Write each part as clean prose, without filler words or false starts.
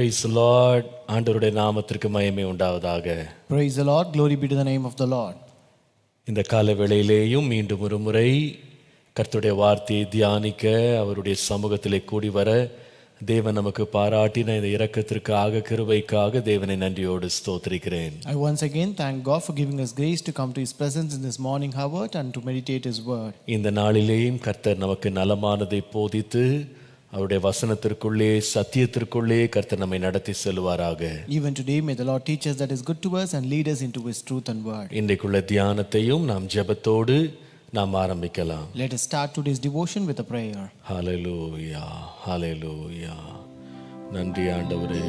Praise the Lord. ஆண்டவருடைய நாமத்திற்கு மகிமை உண்டாவதாக. Praise the Lord. Glory be to the name of the Lord. இந்த கால வேளையிலேயும் மீண்டும் ஒரு முறை கர்த்தருடைய வார்த்தையை தியானிக்க அவருடைய சமூகத்திலே கூடி வர தேவன் நமக்கு பாராட்டின இந்த இரக்கத்திற்காக கிருபைக்காக தேவனை நன்றியோடு ஸ்தோத்திரிக்கிறேன். I once again thank God for giving us grace to come to His presence in this morning hour and to meditate His word. இந்த நாளிலேயும் கர்த்தர் நமக்கு நலமானதை போதித்து அவருடைய வசனத்திற்குள்ளே சத்தியத்திற்குள்ளே கர்த்தர் நம்மை நடத்தி செல்வாராக. Even today may the Lord teach us that is good to us and lead us into His truth and word. இன்றைக்குள்ள தியானத்தையும் நாம் ஜெபத்தோடு நாம் ஆரம்பிக்கலாம். Let us start today's devotion with a prayer. ஹல்லேலூயா ஹல்லேலூயா. நன்றி ஆண்டவரே.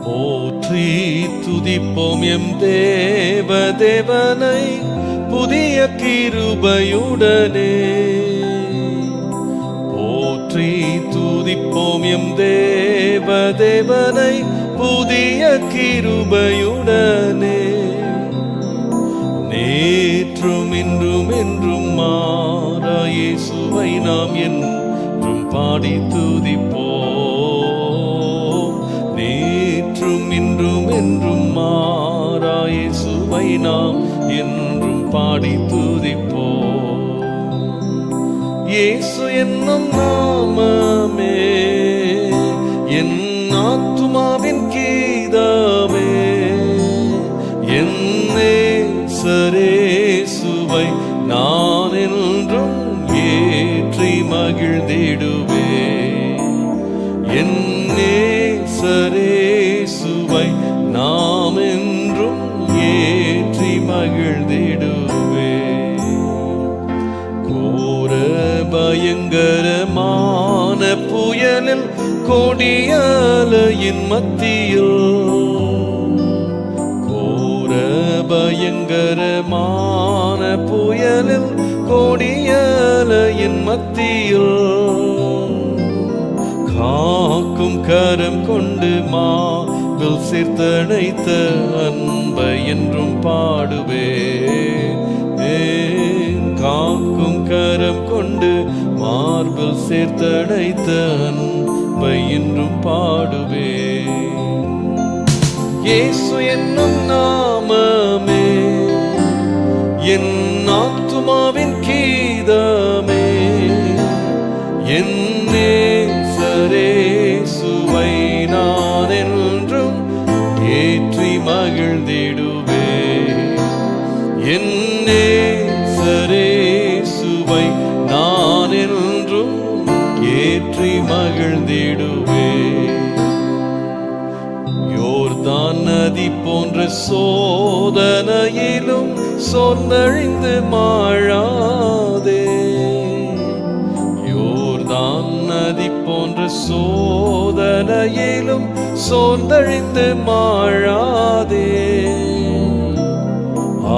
போற்றி துதிப்போம் எம் தேவனை புதிய கிருபையுடனே. போற்றி துதிப்போம் எம் தேவனை புதிய கிருபையுடனே. நேற்றும் இன்றும் என்றும் மாறா இயேசுவை நாம் என்றும் பாடி துதிப்போம். நேற்றும் இன்றும் என்றும் மாறா இயேசுவை நாம் என்றும் பாடி துதிப்போம். இயேசு என்னும் நாமமே என் ஆத்துமாவின் கீதமே. என் நேசரேசுவை நான் என்றும் ஏற்றி மகிழ்ந்திடுவேன். என் நேசரேசுவை நாம் என்றும் ஏற்றி மகிழ்ந்திடுவேன். கோர பயங்கரமான புயலில் கொடியலையின் மத்தியில், கோர பயங்கரமான புயலில் கொடியலையின் மத்தியில் காக்கும் கரம் கொண்டு மாவில் சேர்த்தணைத்த அன்பை என்றும் பாடுவேன். காக்கும் கரம் கொண்டு மார்பில் சேர்த்தணைத்த அன்பை என்றும் பாடுவேன். இயேசு என்னும் நாமமே என் ஆத்துமாவின் கீதமே. என் நேசரேசுவை நான் என்றும் ஏற்றி மகிழ்ந்திடுவேன். என் நேசரேசுவை நான் என்றும் ஏற்றி மகிழ்ந்திடுவேன். யோர்தான் நதி போன்ற சோதனையிலும் சொன்னழிந்து மாழாதே. யோர்தான் நதி போன்ற சோதனையிலும் சோர்ந்தழிந்து மாழாதே.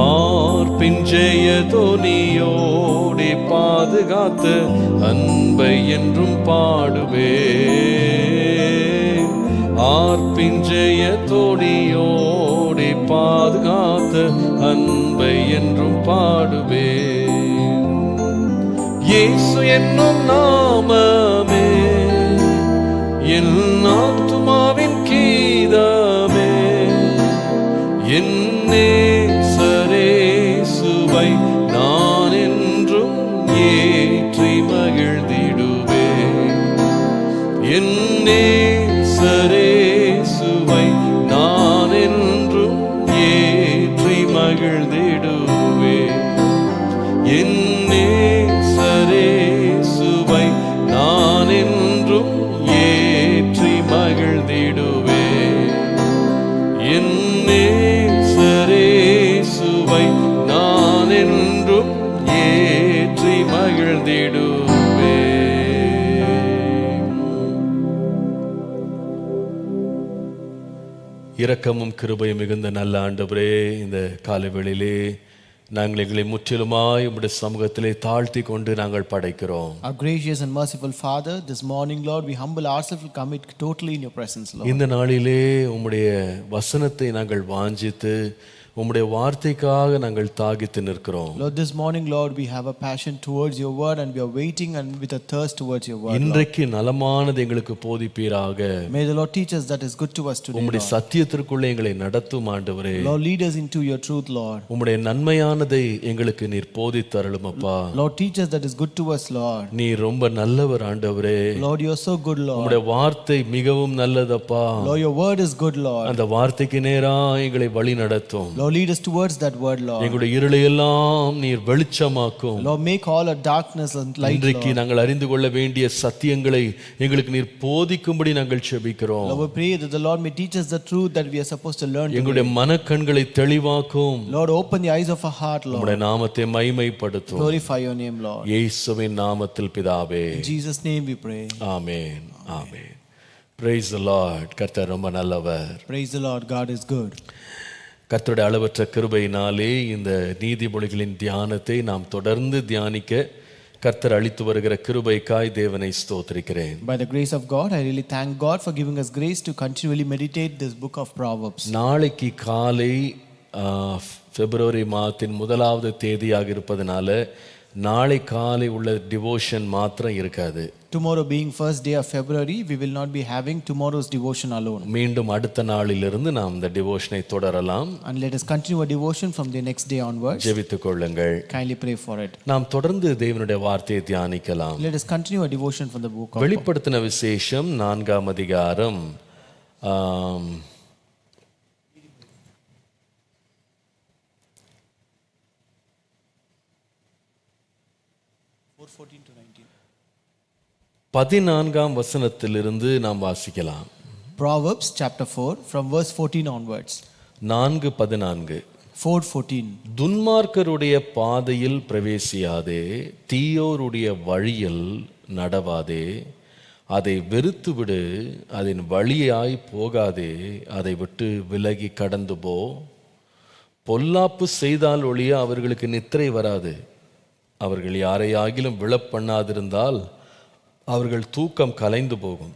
ஆர்ப்பின் ஜெய தொனியோடே பாதுகாத்த அன்பை என்றும் பாடுவேன். ஆர்ப்பின் ஜெய தொனியோடே பாதுகாத்த அன்பை என்றும் பாடுவேன். இயேசு என்னும் நாமமே என் ஆத்துமாவின் கீதமே. என் நேசரேசுவை நான் என்றும் ஏற்றி மகிழ்ந்திடுவேன். என் நேசரேசுவை நான் என்றும் ஏற்றி மகிழ்ந்திடுவேன். என் நேசரேசுவை நான் என்றும் ஏற்றி மகிழ்ந்திடுவேன். என் நேசரேசுவை நான் என்றும் ஏற்றி மகிழ்ந்திடுவேன். இரக்கமும் கிருபையும் மிகுந்த நல்ல ஆண்டவரே, இந்த காலவேளையிலே நாங்கள் எங்களை முற்றிலுமாய் உம்முடைய சமூகத்திலே தாழ்த்தி கொண்டு நாங்கள் படைக்கிறோம். Our gracious and merciful Father, this morning, Lord, we humble ourselves to commit totally in your presence, Lord. இந்த நாளிலே உம்முடைய வசனத்தை நாங்கள் வாஞ்சித்து உம்முடைய வார்த்தைக்காக நாங்கள் தாகித்து நிற்கிறோம். Lord, this morning, Lord, we have a passion towards your word and we are waiting and with a thirst towards your word. இன்றைக்கு நலமானது எங்களுக்கு போதிப்பீராக. May the Lord teach us that is good to us today. உம்முடைய சத்தியத்திற்குள்ளே எங்களை நடத்தும் ஆண்டவரே. Lord, lead us into your truth, Lord. உம்முடைய நன்மையானதை எங்களுக்கு நீர் போதித்தருளும் அப்பா. Lord, teach us that is good to us, Lord. நீர் ரொம்ப நல்லவர் ஆண்டவரே. Lord, you are so good, Lord. உம்முடைய வார்த்தை மிகவும் நல்லதப்பா. Lord, your word is good, Lord. அந்த வார்த்தைக்கு நேரா எங்களை வழி நடத்தும். Lord, lead us towards that word, Lord. எங்களுடைய இருளை எல்லாம் நீர் வெளிச்சமாக்கும். Lord, make all our darkness and light, இன்றைக்கு Lord. நாங்கள் அறிந்து கொள்ள வேண்டிய சத்தியங்களை எங்களுக்கு நீர் போதிக்கும்படி நாங்கள் செபிக்கிறோம். Lord, we pray that the Lord may teach us the truth that we are supposed to learn எங்களுடைய today. மனக்கண்களை தெளிவாக்கும். Lord, open the eyes of our heart, Lord. உம்முடைய நாமத்தை மகிமைப்படுத்தும். Glorify your name, Lord. இயேசுவின் நாமத்தில் பிதாவே. In Jesus' name we pray. Amen. Amen. Praise the Lord. கர்த்தர் ரொம்ப நல்லவர். Praise the Lord. God is good. கர்த்தருடைய அளவற்ற கிருபையினாலே இந்த நீதிமொழிகளின் தியானத்தை நாம் தொடர்ந்து தியானிக்க கர்த்தர் அளித்து வருகிற கிருபைக்காய் தேவனை ஸ்தோத்திரிக்கிறேன். By the grace of God, I really thank God for giving us grace to continually meditate this book of Proverbs. நாளைக்கு காலை பிப்ரவரி மாதத்தின் 1வது தேதியாக இருப்பதனால நாளை காலை உள்ள டிவோஷன் மாத்திரம் இருக்காது. Tomorrow being first day of February, we will not be having tomorrow's devotion alone. மீண்டும் அடுத்த நாளிலிருந்து நாம் இந்த டிவோஷனை தொடரலாம். And let us continue our devotion from the next day onwards. ஜெபித்துக் கொள்ளுங்கள். Kindly pray for it. நாம் தொடர்ந்து தேவனுடைய வார்த்தையை தியானிக்கலாம். Let us continue our devotion from the book of வெளிப்படுத்தின விசேஷம் 4ஆம் அதிகாரம் 14ஆம் வசனத்திலிருந்து நாம் வாசிக்கலாம். Proverbs chapter 4 from verse 14 onwards. 4:14. 4:14. துன்மார்க்கருடைய பாதையில் பிரவேசியாதே, தீயோருடைய வழியில் நடவாதே, அதை வெறுத்துவிடு, அதன் வழியாய் போகாதே, அதை விட்டு விலகி கடந்து போ. பொல்லாப்பு செய்தால் ஒழிய அவர்களுக்கு நித்திரை வராது. அவர்கள் யாரையாகிலும் விழப்பண்ணாதிருந்தால் அவர்கள் தூக்கம் கலைந்து போகும்.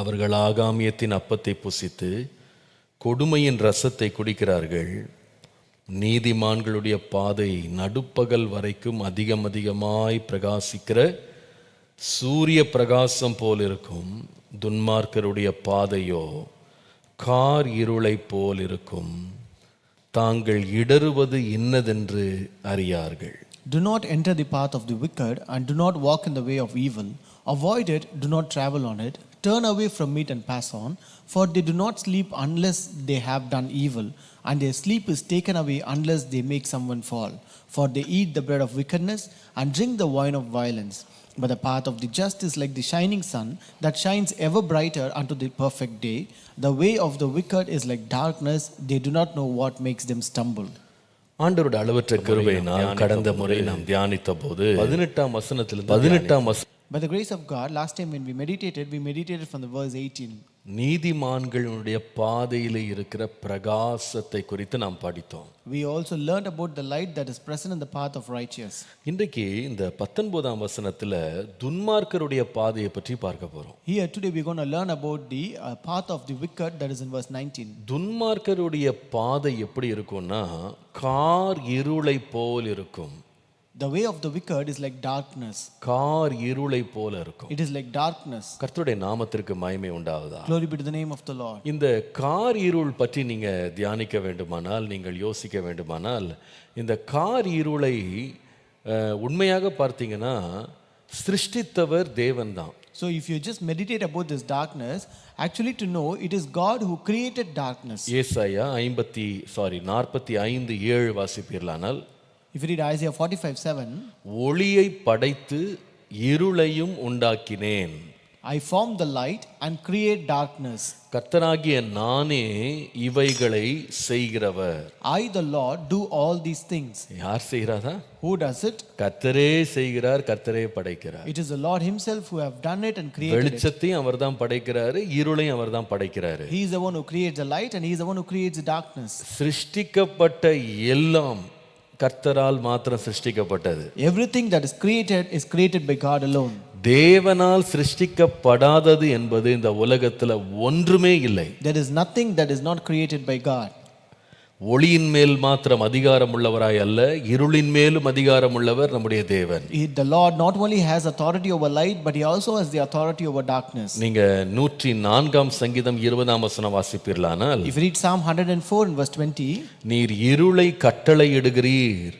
அவர்கள் ஆகாமியத்தின் அப்பத்தை புசித்து கொடுமையின் ரசத்தை குடிக்கிறார்கள். நீதிமான்களுடைய பாதை நடுப்பகல் வரைக்கும் அதிகமாய் பிரகாசிக்கிற சூரிய பிரகாசம் போல் இருக்கும். துன்மார்க்கருடைய பாதையோ கார் இருளை போல் இருக்கும். தாங்கள் இடறுவது இன்னதென்று அறியார்கள். Do not enter the path of the wicked, and do not walk in the way of evil. Avoid it, do not travel on it. Turn away from it and pass on, for they do not sleep unless they have done evil, and their sleep is taken away unless they make someone fall. For they eat the bread of wickedness and drink the wine of violence. But the path of the just is like the shining sun that shines ever brighter unto the perfect day. The way of the wicked is like darkness, they do not know what makes them stumble. ஆண்டவருடைய அளவற்ற கிருபையினால் கடந்த முறை நாம் தியானித்த போது 18ஆம் வசனத்திலிருந்து By the grace of God, last time when we meditated from the verse 18. நீதிமான்களுடைய பாதையிலே இருக்கிற பிரகாசத்தை குறித்து நாம் படித்தோம். We also learned about the light that is present in the path of righteous. இன்றைக்கு இந்த 19ஆம் வசனத்துல துன்மார்க்கருடைய பாதையை பற்றி பார்க்க போறோம். Here today we are going to learn about the path of the wicked that is in verse 19. துன்மார்க்கருடைய பாதை எப்படி இருக்கும்னா கார் இருளை போல் இருக்கும். The way of the wicked is like darkness. Car இருளை போல இருக்கும். It is like darkness. கர்த்தருடைய நாமத்திற்கு மகிமை உண்டாவதா. Glory be to the name of the Lord. இந்த கார் இருள் பற்றி நீங்க தியானிக்க வேண்டுமானால், நீங்கள் யோசிக்க வேண்டுமானால், இந்த கார் இருளை உண்மையாக பார்த்தீங்கன்னா சிருஷ்டித்தவர் தேவன்தான். So if you just meditate about this darkness, actually to know it is God who created darkness. ஏசாயா 45:7 வாசிப்பீர்களானால், if you read Isaiah 45:7, ஒளியை படைத்து இருளையும் உண்டாக்கினேன். I formed the light and create darkness. கர்த்தராகிய நானே இவைகளை செய்கிறவர். I the Lord do all these things. யார் செய்கிறாரா? Who does it? கர்த்தரே செய்கிறார், கர்த்தரே படைக்கிறார். It is the Lord himself who have done it and created it. வெளிச்சத்தையும் அவர்தான் படைக்கிறாரு, இருளையும் அவர்தான் படைக்கிறாரு. He is the one who creates the light and he is the one who creates the darkness. சிருஷ்டிக்கப்பட்ட எல்லாம் கர்த்தரால் மாத்திரம் சிருஷ்டிக்கப்பட்டது. Everything that is created by God alone. தேவனால் சிருஷ்டிக்கப்படாதது என்பது இந்த உலகத்துல ஒன்றுமே இல்லை. There is nothing that is not created by God. ஒளியின் மேல் மாத்திரம் அதிகாரம் உள்ளவராய் அல்ல, இருளின் மேலும் அதிகாரம் உள்ளவர் நம்முடைய தேவன். The Lord not only has authority over light, but he also has the authority over darkness. நீங்க 104 சங்கீதம் 20 வசனம் வாசிப்பீர்களானால், If you read Psalm 104 in verse 20, நீர் இருளை கட்டளையிடுகிறீர்,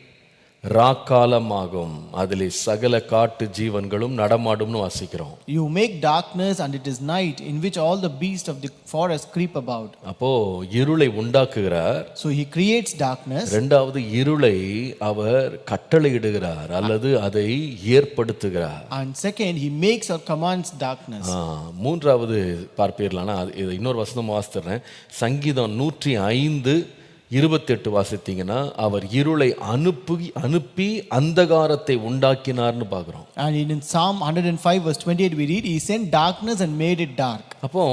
ராக்காலமாகும், அதிலே சகல காட்டு ஜீவன்களும் நடமாடும்னு வாசிக்கிறோம். you make darkness and it is night, in which all the beasts of the forest creep about. அப்போ இருளை உண்டாக்குகிறார். So he creates darkness. இரண்டாவது இருளை அவர் கட்டளையிடுகிறார் அல்லது அதை ஏற்படுத்துகிறார். And second, he makes or commands darkness. மூன்றாவது பார்ப்பீர்களானா, இது இன்னொரு வசனம் வாசித்துறேன். சங்கீதம் 105:28 வாசித்தீங்கன்னா, அவர் இருளை அனுப்பி அந்தகாரத்தை உண்டாக்கினார்னு பார்க்கிறோம். And in Psalm 105 verse 28 we read, he sent darkness and made it dark. அப்போ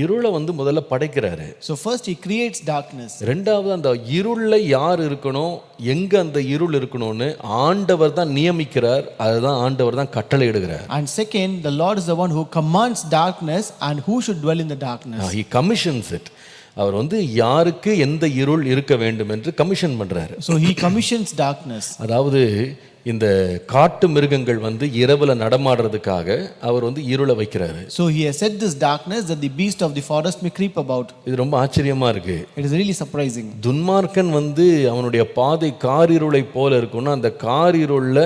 இருளை முதல்ல படைக்கிறாரு. So first he creates darkness. ரெண்டாவது அந்த இருள்ல யார் இருக்கணும், எங்க அந்த இருள் இருக்கணும்னு ஆண்டவர் தான் நியமிக்கிறார். அதுதான் ஆண்டவர் தான் கட்டளையிடுகிறார். And second, the Lord is the one who commands darkness and who should dwell in the darkness. He commissions it. அவர் யாருக்கு எந்த இருள் இருக்க வேண்டும் என்று கமிஷன் பண்றாரு. So he commissions darkness. அதாவது இந்த காட்டு மிருகங்கள் இரவுல நடமாடுறதுக்காக அவர் இருளை வைக்கிறாரு. So he has set this darkness that the beast of the forest may creep about. இது ரொம்ப ஆச்சரியமா இருக்கு. It is really surprising. துன்மார்க்கன் அவனுடைய பாதை காரிருளை போல இருக்கும்னா, அந்த காரிருள்ல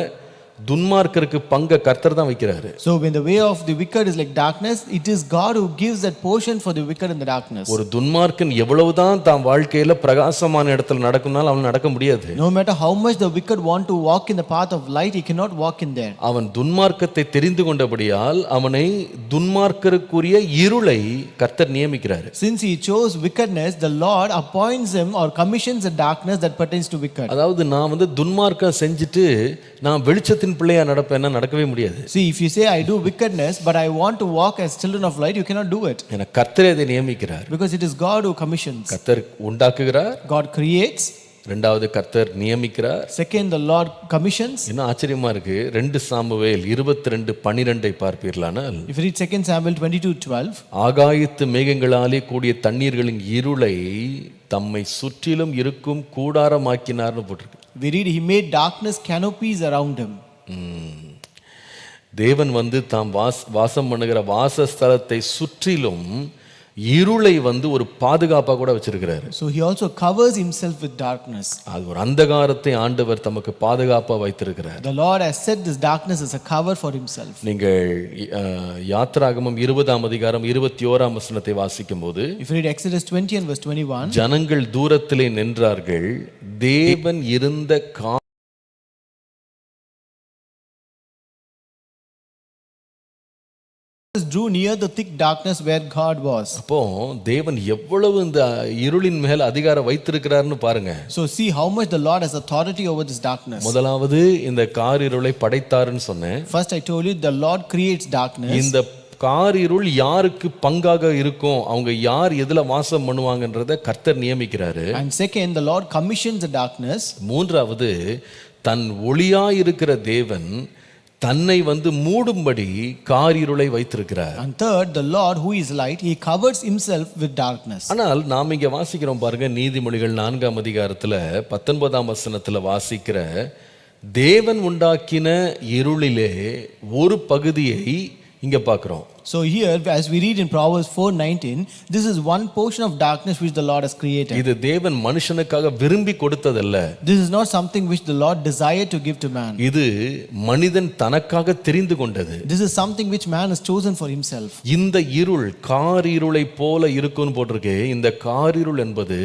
துன்மார்க்கருக்கு பங்க கர்த்தர் தான் வைக்கிறாரு. So when the way of the wicked is like darkness, it is God who gives that portion for the wicked in the darkness. ஒரு துன்மார்க்கன் எவ்வளவுதான் தான் வாழ்க்கையில பிரகாசமான இடத்துல நடக்கணும்னாலும் அவன் நடக்க முடியாது. No matter how much the wicked want to walk in the path of light, he cannot walk in there. அவன் துன்மார்க்கத்தை தெரிந்து கொண்டபடியால் அவனை துன்மார்க்கருக்குரிய இருளை கர்த்தர் நியமிக்கிறார். Since he chose wickedness, the Lord appoints him or commissions the darkness that pertains to wicked. அதாவது நான் துன்மார்க்கம் செஞ்சுட்டு நான் வெளிச்சத்தின் பிள்ளையா நடப்பேன்னா நடக்கவே முடியாது. See, if you say I do wickedness but I want to walk as children of light, you cannot do it. ஏன்னா கர்த்தரே அதை நியமிக்கிறார். Because it is God who commissions. கர்த்தர் உண்டாக்குகிறார். God creates. இரண்டாவது கர்த்தர் நியமிக்கிறார். Second, the Lord commissions. என்ன ஆச்சரியமா இருக்கு. 2 Samuel 22:12 பார்ப்பீர்களானால், If you read 2 Samuel 22:12, ஆகாயத்து மேகங்களாலே கூடிய தண்ணீர்களின் இருளை தம்மை சுற்றிலும் இருக்கும் கூடாரமாக்கினார்னு போட்டிருக்கு. we read he made darkness canopies around him. தேவன் தாம் வாசம் பண்ணுகிற வாசஸ்தலத்தை சுற்றிலும் இருளை ஒரு பாதுகாப்பா கூட வச்சிருக்கிறாரு. So he also covers himself with darkness. அது ஒரு அந்தகாரத்தை ஆண்டவர் தமக்கு பாதுகாப்பா வைத்திருக்கிறார். The Lord has set this darkness as a cover for himself. நீங்கள் யாத்ராகமம் 20 வசனத்தை வாசிக்கும்போது, If you read Exodus 20 and verse 21, ஜனங்கள் தூரத்திலே நின்றார்கள், தேவன் இருந்த drew near the thick darkness where God was. அப்போ தேவன் எவ்வளவு இந்த இருளின் மேல் அதிகாரம் வைத்திருக்கிறார்னு பாருங்க. So see how much the Lord has authority over this darkness. முதலாவது இந்த காரிருளை படைத்தார்னு சொன்னேன். First I told you the Lord creates darkness. இந்த காரிருள் யாருக்கு பங்காக இருக்கும், அவங்க யார் எதுல வாசம் பண்ணுவாங்கன்றத கர்த்தர் நியமிக்கிறாரு. And second, the Lord commissions the darkness. மூன்றாவது, தன் ஒளியாயிருக்கிற தேவன் தன்னை மூடும்படி காரிருளை வைத்திருக்கிறார். And third, the Lord who is light, he covers himself with darkness. ஆனால் நாம் இங்க வாசிக்கிறோம் பாருங்க, நீதிமொழிகள் 4 வசனத்துல வாசிக்கிற, தேவன் உண்டாக்கின இருளிலே ஒரு பகுதியை இங்க பார்க்கிறோம். So here, as we read in Proverbs 4:19, this is one portion of darkness which the Lord has created. இது தேவன் மனுஷனுக்காக விரும்பி கொடுத்ததல்ல. This is not something which the Lord desired to give to man. இது மனிதன் தனக்காக தெரிந்து கொண்டது. This is something which man has chosen for himself. இந்த இருள் காரிருளை போல இருக்குன்னு போட்டிருக்கு. இந்த காரிருள் என்பது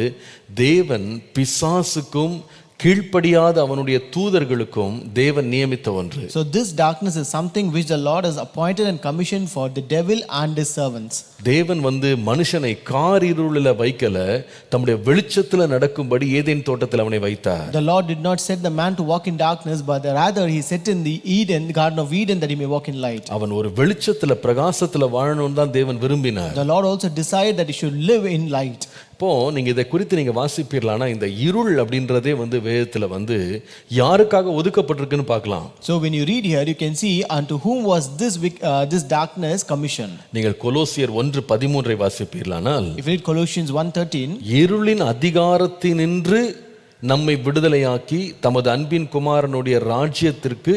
தேவன் பிசாசுக்கும் கீழ்ப்படியாத அவனுடைய தூதர்களுக்கும் தேவன் நியமித்த ஒன்று. So this darkness is something which the Lord has appointed and commissioned for the devil and his servants. தேவன் மனுஷனை காரிருளில வைக்கல, தம்முடைய வெளிச்சத்துல நடக்கும்படி ஏதேன் தோட்டத்தில் அவனை வைத்தார். The Lord did not set the man to walk in darkness, but rather he set in the garden of Eden, that he may walk in light. அவன் ஒரு வெளிச்சத்துல பிரகாசத்துல வாழணும்னு தான் தேவன் விரும்பினார். The Lord also desired that he should live in light. அப்போ நீங்க இதை குறித்து நீங்க வாசிப்பீர்களானா இந்த இருள் அப்படின்றதே வந்து வேதத்துல வந்து யாருக்காக ஒதுக்கப்பட்டிருக்குன்னு பார்க்கலாம். So when you read here, you can see unto whom was this darkness commissioned. நீங்கள் கொலோசியர் 1:13 வாசிப்பீர்களானால், If you read Colossians 1:13, இருளின் அதிகாரத்தினின்று நம்மை விடுதலையாக்கி தமது அன்பின் குமாரனுடைய ராஜ்யத்திற்கு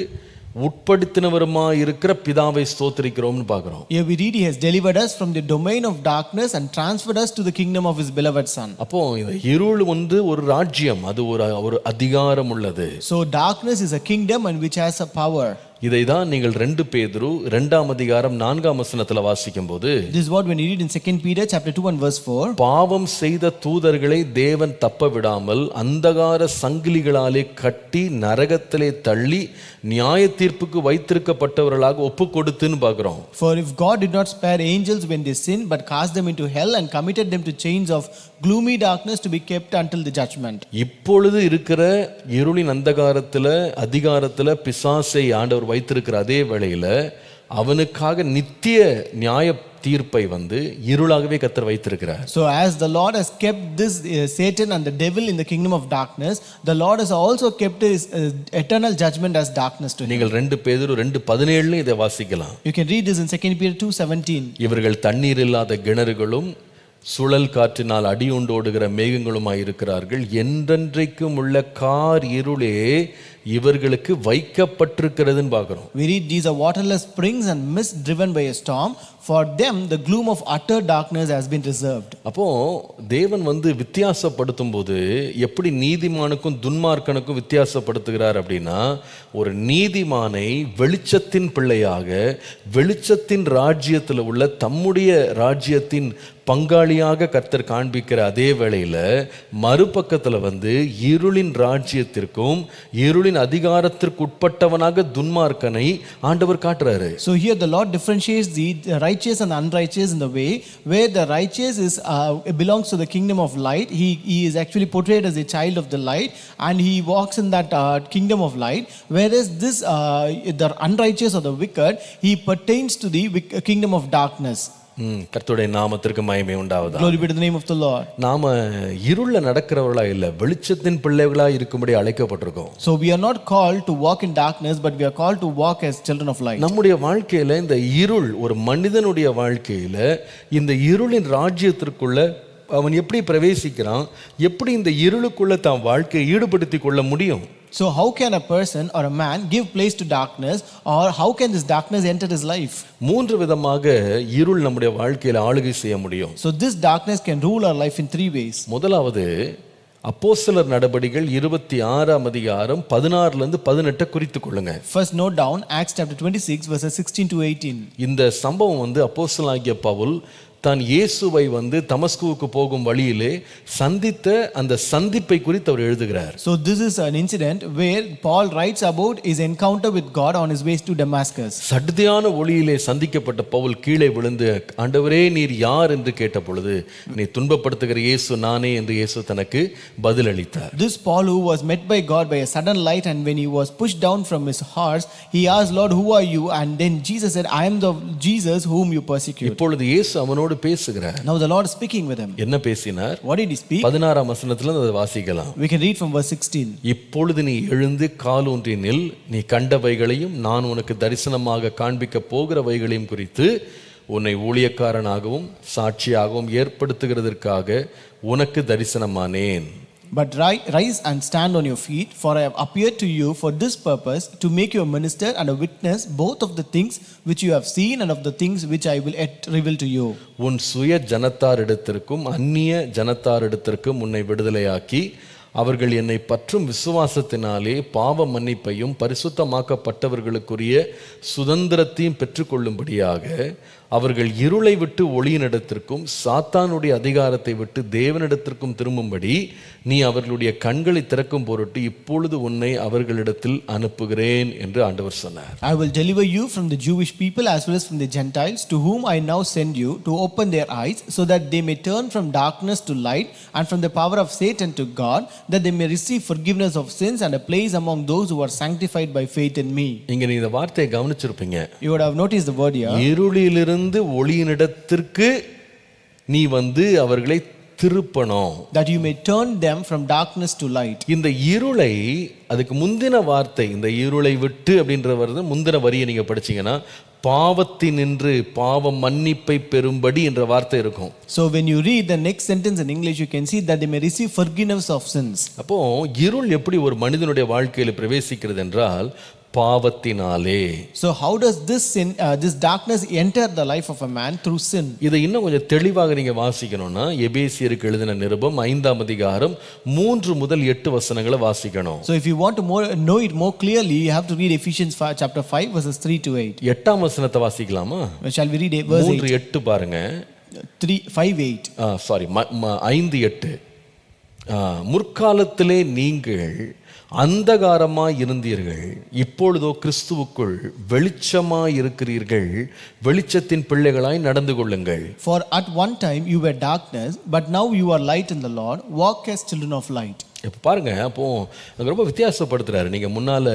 உட்படுத்தினவருமாய் இருக்கிற பிதாவை ஸ்தோத்திரிக்கிறோம்னு பார்க்கிறோம். here we read he has delivered us from the domain of darkness and transferred us to the kingdom of his beloved son. அப்போ இந்த இருள் வந்து ஒரு ராஜ்யம், அது ஒரு அதிகாரம் உள்ளது. So darkness is a kingdom and which has a power. இதை தான் நீங்கள் 2 பேதுரு 2:4 வாசிக்கும் போது, This is what when you read in 2 Peter chapter 2 and verse 4, பாவம் செய்த தூதர்களை தேவன் தப்ப விடாமல் அந்தகார சங்கிலிகளாலே கட்டி நரகத்திலே தள்ளி நியாய தீர்ப்புக்கு வைத்திருக்கப்பட்டவர்களாக ஒப்பு கொடுத்துன்னு பார்க்கிறோம். for if God did not spare angels when they sinned but cast them into hell and committed them to chains of gloomy darkness to be kept until the judgment. இப்பொழுது இருக்கிற இருளின் அந்தகாரத்துல அதிகாரத்துல பிசாசை ஆண்டவர் வைத்திருக்கிற அதே வேளையில அவனுக்காக நித்திய நியாய தீர்ப்பை வந்து இருளாகவே கர்த்தர் வைத்திருக்கிறார். So as the Lord has kept this Satan and the devil in the kingdom of darkness, the Lord has also kept his eternal judgment as darkness to him. நீங்கள் 2 பேதுரு 2:17 இதை வாசிக்கலாம். You can read this in 2 Peter 2:17. இவர்கள் தண்ணீர் இல்லாத கிணறுகளும் சுழல் காற்றினால் அடியுண்டோடுகிற மேகங்களுமாய் இருக்கிறார்கள். என்றென்றைக்கும் உள்ள கார் இருளே இவர்களுக்கு வைக்கப்பட்டிருக்கிறதுன்னு பார்க்கிறோம். We read these are waterless springs and mist driven by a storm. For them the gloom of utter darkness has been reserved. அப்போ தேவன் வந்து வித்தியாசப்படுத்தும் போது எப்படி நீதிமானுக்கும் துன்மார்க்கனுக்கும் வித்தியாசப்படுத்துகிறார் அப்படின்னா, ஒரு நீதிமானை வெளிச்சத்தின் பிள்ளையாக வெளிச்சத்தின் ராஜ்யத்தில் உள்ள தம்முடைய ராஜ்யத்தின் பங்காளியாக கர்த்தர் காண்பிக்கிற அதே வேளையில மறுபக்கத்தில் வந்து இருளின் ராஜ்யத்திற்கும் இருளின் அதிகாரத்திற்கு உட்பட்டவனாக துன்மார்க்கனை ஆண்டவர் காட்டுறாரு. So here the Lord differentiates the righteous and unrighteous in the way where the righteous is belongs to the kingdom of light. He is actually portrayed as a child of the light and he walks in that kingdom of light, whereas this the unrighteous or the wicked, he pertains to the kingdom of darkness. கர்த்தருடைய நாமத்திற்கு மகிமை உண்டாவதாக. Glory be to the name of the Lord. நாம இருள்ல நடக்கிறவர்களா இல்ல, வெளிச்சத்தின் பிள்ளைகளா இருக்கும்படி அழைக்கப்பட்டிருக்கோம். So we are not called to walk in darkness, but we are called to walk as children of light. நம்முடைய வாழ்க்கையில இந்த இருள், ஒரு மனிதனுடைய வாழ்க்கையில இந்த இருளின் ராஜ்யத்திற்குள்ள அவன் எப்படி பிரவேசிக்கிறான், எப்படி இந்த இருளுக்குள்ள தான் வாழ்க்கையை ஈடுபடுத்திக் கொள்ள முடியும்? So how can a person or a man give place to darkness, or how can this darkness enter his life? 3 விதமாக இருள் நம்முடைய வாழ்க்கையில ஆளுகை செய்ய முடியும். So this darkness can rule our life in 3 ways. முதலாவது அப்போஸ்தலர் நடபடிகள் 26:16 குறித்துக் கொள்ளுங்க. First note down Acts chapter 26 verses 16 to 18. இந்த சம்பவம் வந்து அப்போஸ்தலனாகிய பவுல் தான் இயேசுவை வந்து தமஸ்குவுக்கு போகும் வழியிலே சந்தித்த அந்த சந்திப்பை குறித்து அவர் எழுதுகிறார். So this is an incident where Paul writes about his encounter with God on his way to Damascus. சடுதியான ஒளியிலே சந்திக்கப்பட்ட பவுல் கீழே விழுந்து, ஆண்டவரே நீர் யார் என்று கேட்ட பொழுது, நீ துன்பப்படுத்துகிற இயேசு நானே என்று இயேசு தனக்கு பதிலளித்தார். This Paul who was met by God by a sudden light, and when he was pushed down from his horse, he asked, Lord, who are you? And then Jesus said, I am the Jesus whom you persecute. இப்பொழுது இயேசு அவனோடு பேசுகிறார். Now the Lord is speaking with him. என்ன பேசினார்? What did he speak? 16ஆம் வசனத்துல அதை வாசிக்கலாம். We can read from verse 16. இப்பொழுது நீ எழுந்து காலூன்றி நில், நீ கண்டவைகளையும் நான் உனக்கு தரிசனமாக காண்பிக்க போகிறவைகளையும் குறித்து உன்னை ஊழியக்காரனாகவும் சாட்சியாகவும் ஏற்படுத்துகிறதற்காக உனக்கு தரிசனமானேன். But rise and stand on your feet, for I have appeared to you for this purpose, to make you a minister and a witness both of the things which you have seen and of the things which I will yet reveal to you. உன் சுய ஜனத்தாரிடத்திற்கும் அந்நிய ஜனத்தாரிடத்திற்கும் உன்னை விடுதலையாக்கி அவர்கள் என்னை பற்றும் விசுவாசத்தினாலே பாவ மன்னிப்பையும் பரிசுத்தமாக்கப்பட்டவர்களுக்குரிய சுதந்திரத்தையும் பெற்றுக்கொள்ளும்படியாக அவர்கள் இருளை விட்டு ஒளியினிடத்திற்கும் சாத்தானுடைய அதிகாரத்தை விட்டு தேவனிடத்திற்கும் திரும்பும்படி நீ அவர்களுடைய கண்களை திறக்கும் பொருட்டு இப்பொழுது உன்னை அவர்களிடத்தில் அனுப்புகிறேன் என்று ஆண்டவர் சொன்னார். I will deliver you from the Jewish people as well as from the Gentiles, to whom I now send you, to open their eyes, so that they may turn from darkness to light and from the power of Satan to God, that they may receive forgiveness of sins and a place among those who are sanctified by faith in me. இங்க நீ இந்த வார்த்தையை கவனிச்சிருப்பீங்க. You would have noticed the word here. இருளிலிருந்து ஒளியினிடத்திற்கு நீ வந்து அவர்களை திருப்பணும். that you may turn them from darkness to light. இந்த இருளை, அதுக்கு முந்தின வார்த்தை, இந்த இருளை விட்டு அப்படின்ற வருது முந்தின வரியை நீங்க படிச்சீங்கன்னா பாவத்தினின்று பாவம் மன்னிப்பை பெறும்படி என்ற வார்த்தை இருக்கும். So when you read the next sentence in English, you can see that they may receive forgiveness of sins. அப்போ இருள் எப்படி ஒரு மனிதனுடைய வாழ்க்கையில பிரவேசிக்கிறது என்றால் பாவத்தினாலே. So how does this sin, this darkness enter the life of a man? Through sin. இதை இன்னும் கொஞ்சம் தெளிவாக நீங்க வாசிக்கணும்னா எபேசியருக்கு எழுதின நிருபம் 5ஆம் அதிகாரம் 3 முதல் 8 வசனங்களை வாசிக்கணும். So if you want to know it more clearly, you have to read Ephesians chapter 5 verses 3 to 8. 8ஆம் வசனத்தை வாசிக்கலாமா? Shall we read verse 8? 3:8 பாருங்க. 5:8. சாரி 5:8. முற்காலத்திலே நீங்கள் அந்தகாரமாய் இருந்தீர்கள், இப்பொழுதோ கிறிஸ்துவுக்குள் வெளிச்சமாய் இருக்கிறீர்கள், வெளிச்சத்தின் பிள்ளைகளாய் நடந்து கொள்ளுங்கள். For at one time you were darkness, but now you are light in the Lord. Walk as children of light. இப்போ பாருங்க, அப்போ ரொம்ப வித்தியாசப்படுத்துறாரு. நீங்க முன்னால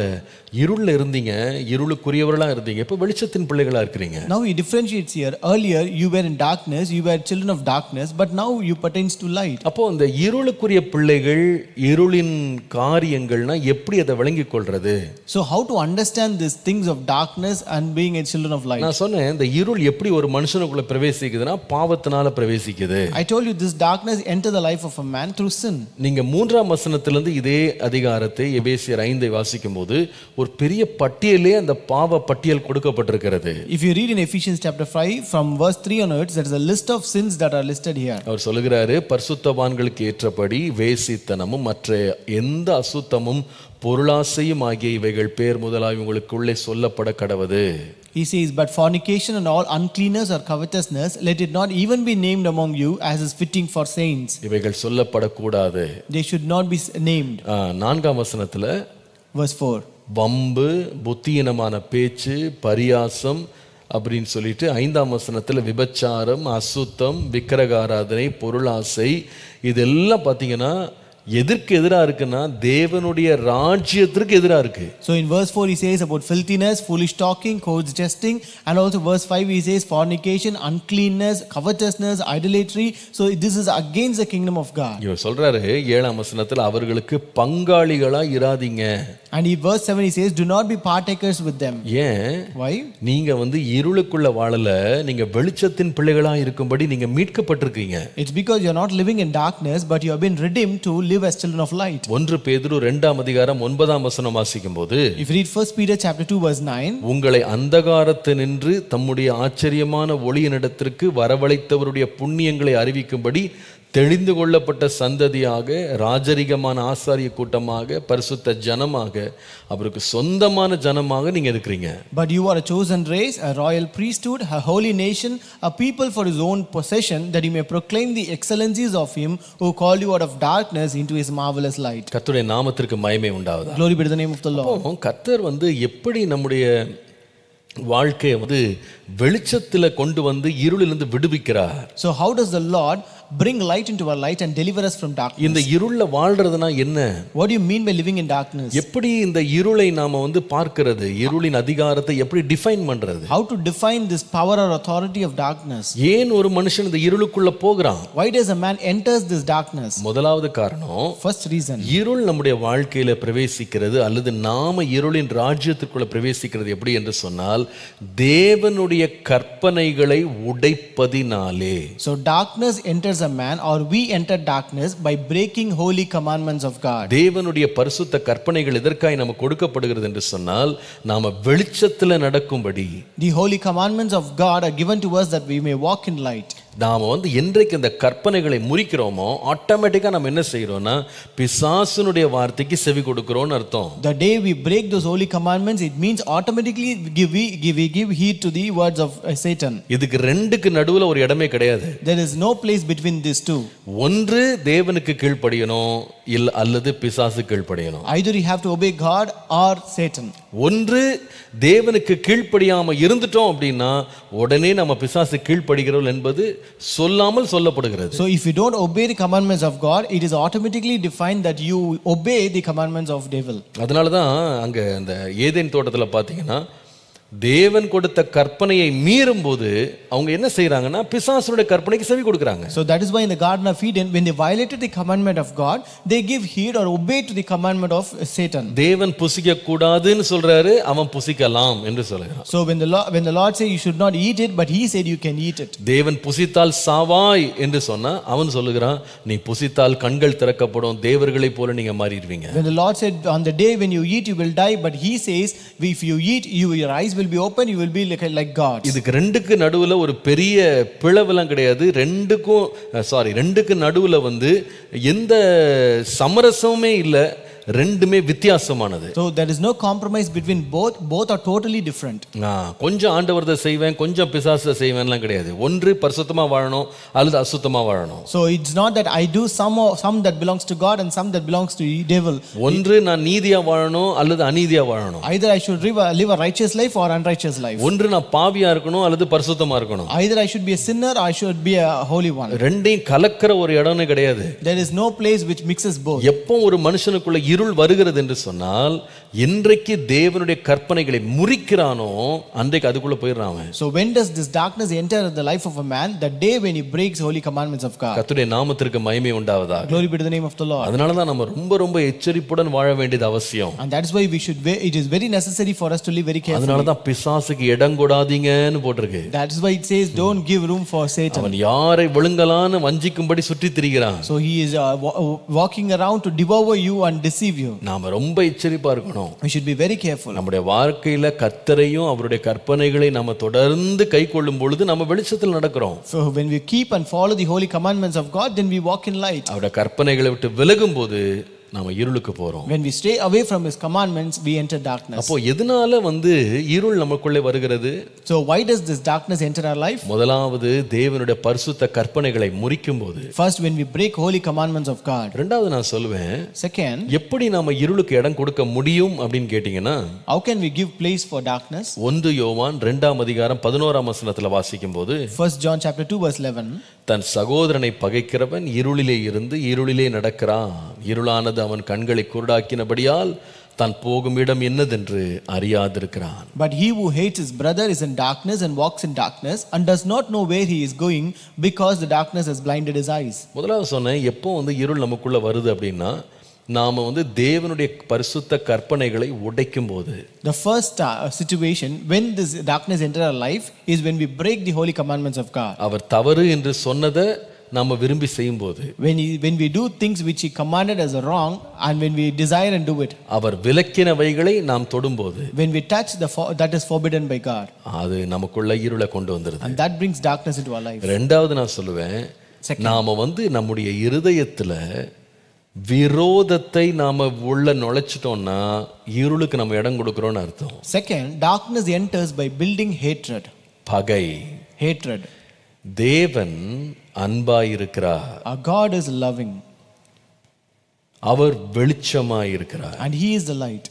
இருள்ல இருந்தீங்க, இருளுக்குரியவர்களா இருந்தீங்க, இப்போ வெளிச்சத்தின் பிள்ளைகளா இருக்கிறீங்க. Now he differentiates here. Earlier you were in darkness, you were children of darkness, but now you pertains to light. அப்போ இந்த இருளுக்குரிய பிள்ளைகள், இருளின் காரியங்கள்னா எப்படி அதை விளங்கிக் கொள்றது? So how to understand these things of darkness and being a children of light? நான் சொன்னேன், இந்த இருள் எப்படி ஒரு மனுஷனுக்குள்ள பிரவேசிக்குதுன்னா பாவத்தினால பிரவேசிக்குது. I told you this darkness enter the life of a man through sin. நீங்க 3ஆம் வசனத்திலிருந்து இதே அதிகாரத்தை எபேசியர் 5 வாசிக்கும் போது ஒரு பெரிய பட்டியலே அந்த பாவ பட்டியல் கொடுக்கப்பட்டிருக்கிறது. If you read in Ephesians chapter 5 from verse 3 onwards, there is a list of sins that are listed here. அவர் சொல்லுகிறாரு, பரிசுத்தவான்களுக்கு ஏற்றபடி வேசித்தனமும் மற்ற எந்த அசுத்தமும் பொருளாசையும் ஆகிய இவைகள் பேர் முதலாய் உங்களுக்குள்ளே சொல்லப்பட கடவது. He says, but fornication and all uncleanness or covetousness, let it not even be named among you as is fitting for saints. இவைகள் சொல்லப்படக்கூடாது. They should not be named. 4ஆம் வசனத்துல verse 4, வம்பு, புத்தியீனமான பேச்சு, பரியாசம் அப்படின்னு சொல்லிட்டு 5ஆம் வசனத்துல விபச்சாரம், அசுத்தம், விக்கிரகாராதனை, பொருளாசை, இதெல்லாம் பார்த்தீங்கன்னா எதற்கு எதிரா இருக்குன்னா தேவனுடைய ராஜ்யத்திற்கு எதிரா இருக்கு. So in verse 4 he says about filthiness, foolish talking, coarse jesting, and also verse 5 he says fornication, uncleanness, covetousness, idolatry. So this is against the kingdom of God. இவர் சொல்றாரு 7ஆம் வசனத்துல அவர்களுக்கு பங்காளிகளா இராதீங்க. And in verse 7 he says, do not be partakers with them. ஏன்? Why? நீங்க இருளுக்குள்ள வாழல, நீங்க வெளிச்சத்தின் பிள்ளைகளா இருக்கும்படி நீங்க மீட்கப்பட்டிருக்கீங்க. It's because you're not living in darkness, but you have been redeemed to live as children of light. 1 பேதுரு 2ஆம் அதிகாரம் 9ஆம் வசனம் வாசிக்கும்போது, if you read 1 Peter chapter 2 verse 9, உங்களை அந்தகாரத்தினின்று தம்முடைய ஆச்சரியமான ஒளியினிடத்திற்கு வரவழைத்தவருடைய புண்ணியங்களை அறிவிக்கும்படி தெளிந்து கொள்ளப்பட்ட சந்ததியாக, ராஜரிகமான ஆசாரிய கூட்டமாக, பரிசுத்த ஜனமாக, அவருக்கு சொந்தமான ஜனமாக நீங்க இருக்கிறீங்க. But you are a chosen race, a royal priesthood, a holy nation, a people for his own possession, that you may proclaim the excellencies of him who called you out of darkness into his marvelous light. கர்த்தருடைய நாமத்திற்கு மகிமை உண்டாவதாக. Glory be to the name of the Lord. கர்த்தர் எப்படி நம்முடைய வாழ்க்கையை வெளிச்சத்துல கொண்டு வந்து இருளிலிருந்து விடுவிக்கிறார். So how does the Lord bring light into our light and deliver us from darkness? இந்த இருள்ல வாழ்றதுனா என்ன? What do you mean by living in darkness? எப்படி இந்த இருளை நாம பார்க்கிறது, இருளின் அதிகாரத்தை எப்படி டிஃபைன் பண்றது? How to define this power or authority of darkness? ஏன் ஒரு மனுஷன் இந்த இருளுக்குள்ள போகிறான்? Why does a man enters this darkness? முதலாவது காரணம், first reason, இருள் நம்முடைய வாழ்க்கையில பிரவேசிக்கிறது அல்லது நாம இருளின் ராஜ்யத்துக்குள்ள பிரவேசிக்கிறது எப்படி என்று சொன்னால் தேவனுடைய கற்பனைகளை உடைப்பதினாலே. So darkness enters a man, or we enter darkness by breaking holy commandments of God. தேவனுடைய பரிசுத்த கற்பனைகள் எதற்காக நமக்கு கொடுக்கப்படுகிறது என்று சொன்னால் நாம வெளிச்சத்துல நடக்கும்படி. The holy commandments of God are given to us that we may walk in light. நாம என்றைக்கு இந்த கற்பனைகளை முறிக்கிறோமோ ஆட்டோமேட்டிக்கா நம்ம என்ன செய்யறோம்னா பிசாசுனுடைய வார்த்தைக்கு செவி கொடுக்கிறோம்னு அர்த்தம். The day we break those holy commandments, it means automatically we give heed to the words of Satan. இதுக்கு ரெண்டுக்கு நடுவுல ஒரு இடமே கிடையாது. There is no place between these two. ஒன்று தேவனுக்கு கீழ்ப்படியணும் அல்லது பிசாசு கீழ்ப்படியணும். Either you have to obey God or Satan. ஒன்று தேவனுக்கு கீழ்ப்படியாம இருந்துட்டோம் அப்படின்னா உடனே நம்ம பிசாசு கீழ்ப்படுகிறோம் என்பது சொல்லாமல் சொல்லப்படுகிறது. So if you don't obey the commandments of God, it is automatically defined that you obey the commandments of devil. அதனால தான் அங்க அந்த ஏதேன் தோட்டத்துல பாத்தீங்கன்னா தேவன் கொடுத்த கற்பனையை மீறும் போது அவங்க என்ன செய்யறாங்கன்னா பிசாசுடைய கற்பனைக்கு செவி கொடுக்கறாங்க. So that is why in the Garden of Eden, when they violated the commandment of God, they give heed or obey to the commandment of Satan. தேவன் புசிக்க கூடாதுன்னு சொல்றாரு, அவன் புசிக்கலாம் என்று சொல்றான். So when the Lord said you should not eat it, but he said you can eat it. தேவன் புசித்தால் சாவாய் என்று சொன்னா அவன் சொல்லுகிறான், நீ புசித்தால் கண்கள் திறக்கப்படும், தேவர்களை போல நீங்க மாறிடுவீங்க. When the Lord said on the day when you eat you will die, but he says if you eat your eyes will be open, you will be like gods. இதுக்கு ரெண்டுக்கு நடுவுல ஒரு பெரிய பிளவுலாம் கிடையாது. ரெண்டுக்கு நடுவுல எந்த சமரசமுமே இல்ல. ரெண்டுமே வித்தியாசமானது. So there is no compromise between both are totally different. கொஞ்சம் ஆண்டவர்த செய்வேன், கொஞ்சம் பிசாசு செய்வேன்லாம் கிடையாது. ஒன்று பரிசுத்தமா வாழணும் அல்லது அசுத்தமா வாழணும். So it's not that I do some that belongs to God and some that belongs to devil. ஒன்று நான் நீதியா வாழணும் அல்லது அநீதியா வாழணும். Either I should live a righteous life or unrighteous life. ஒன்று நான் பாவியா இருக்கணும் அல்லது பரிசுத்தமா இருக்கணும். Either I should be a sinner or I should be a holy one. ரெண்டையும் கலக்கிற ஒரு இடமே கிடையாது. There is no place which mixes both. எப்போ ஒரு மனுஷனுக்குள்ள இருள் வருகிறது என்று சொன்னால், என்றைக்கு தேவனுடைய கற்பனைகளை முறிக்கிறானோ அன்றைக்கு அதுக்குள்ள போயிடுறான். So when does this darkness enter the life of a man? The day when he breaks holy commandments of God. கர்த்தருடைய நாமத்திற்கு மகிமை உண்டாவதாக. Glory be to the name of the Lord. அதனால தான் நம்ம ரொம்ப எச்சரிப்புடன் வாழ வேண்டியது அவசியம். And that is why it is very necessary for us to live very carefully. அதனால தான் பிசாசுக்கு இடம் கொடாதீங்கன்னு போட்டுருக்கு. That is why it says don't give room for Satan. அவன் யாரை விழுங்கலான்னு வஞ்சிக்கும்படி சுற்றி திரிகிறான். So he is walking around to devour you and deceive you. நாம ரொம்ப எச்சரிப்பா இருக்கணும். We should be very careful. நம்முடைய வாழ்க்கையில கர்த்தரையும் அவருடைய கற்பனைகளை நாம தொடர்ந்து கைக்கொள்ளும் பொழுது நம்ம வெளிச்சத்தில் நடக்கிறோம். So when we keep and follow the holy commandments of God, then we walk in light. அவருடைய கற்பனைகளை விட்டு விலகும் போது நாம இருளுக்கு போறோம். When we stay away from his commandments, we enter darkness. அப்போ எதனால இருள் நமக்குள்ளே வருகிறது? So why does this darkness enter our life? முதலாவது தேவனுடைய பரிசுத்த கற்பனைகளை முறிக்கும்போது. First, when we break holy commandments of God. இரண்டாவது நான் சொல்வேன், Second, எப்படி நாம இருளுக்கு இடம் கொடுக்க முடியும் அப்படினு கேட்டிங்கனா, how can we give place for darkness? 1 யோவான் 2ஆம் அதிகாரம் 11ஆம் வசனத்துல வாசிக்கும்போது, 1 John chapter 2 verse 11, தன் சகோதரனை பகைக்கிறவன் இருளிலே இருந்து இருளிலே நடக்கிறான், இருளானது அவன் கண்களை குருடாக்கினபடியால் தான் போகும் இடம் என்னதென்று அறியாதிருக்கிறான். But he who hates his brother is in darkness and walks in darkness and does not know where he is going because the darkness has blinded his eyes. முதலாவது சொன்னேன், எப்போ இருள் நமக்குள்ள வருது அப்படின்னா, நாம தேவனுடைய பரிசுத்த கற்பனைகளை உடைக்கும் போது. The first situation when this darkness enters our life is when we break the holy commandments of God. அவர் தவறு என்று சொன்னதை நாம விரும்பி செய்யும் போது, when we do things which he commanded as wrong and when we desire and do it, அவர் விலக்கினவைகளை நாம் தொடும்போது, when we touch that is forbidden by God, அது நமக்குள்ள இருளை கொண்டு வந்துருது. and that brings darkness into our life. இரண்டாவது நான் சொல்லுவேன், நாம நம்முடைய இருதயத்துல விரோதத்தை நாம உள்ள நுழைச்சிட்டோம்னா இருளுக்கு நம்ம இடம் கொடுக்கிறோம்னு அர்த்தம். Second, darkness enters by building hatred. பகை. Hatred. தேவன் அன்பாயிருக்கிறார். Our God is loving. Our வெளிச்சமாயிருக்கிறார். And he is the light.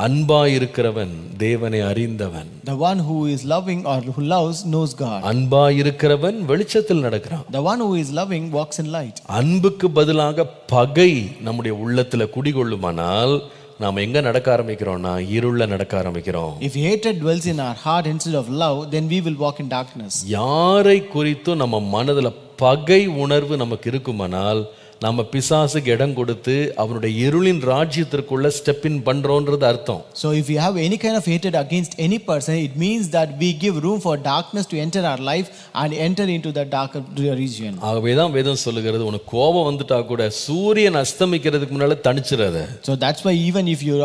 அன்பாயிருக்கிறவன் தேவனை அறிந்தவன். The one who is loving or who loves knows God. அன்பாயிருக்கிறவன் வெளிச்சத்தில் நடக்கிறான். The one who is loving walks in light. அன்புக்கு பதிலாக பகை நம்முடைய உள்ளத்துல குடிகொள்ளுமானால் நாம எங்க நடக்க ஆரம்பிக்கிறோம்னா இருள்ல நடக்க ஆரம்பிக்கிறோம். If hatred dwells in our heart instead of love, then we will walk in darkness. யாரை குறித்து நம்ம மனதுல பகை உணர்வு நமக்கு இருக்குமானால் நம்ம பிசாசுக்கு இடம் கொடுத்து அவனுடைய இருளின் ராஜ்யத்திற்குள்ள ஸ்டெப் இன் பண்றோம்ன்றது அர்த்தம். So if you have any kind of hatred against any person, it means that we give room for darkness to enter our life and enter into the dark region. ஆகவேதான் வேதம் சொல்லுகிறது, உனக்கு கோபம் வந்துட்டா கூட சூரியன் அஸ்தமிக்கிறதுக்கு முன்னால தணிச்சிராத. So that's why even if you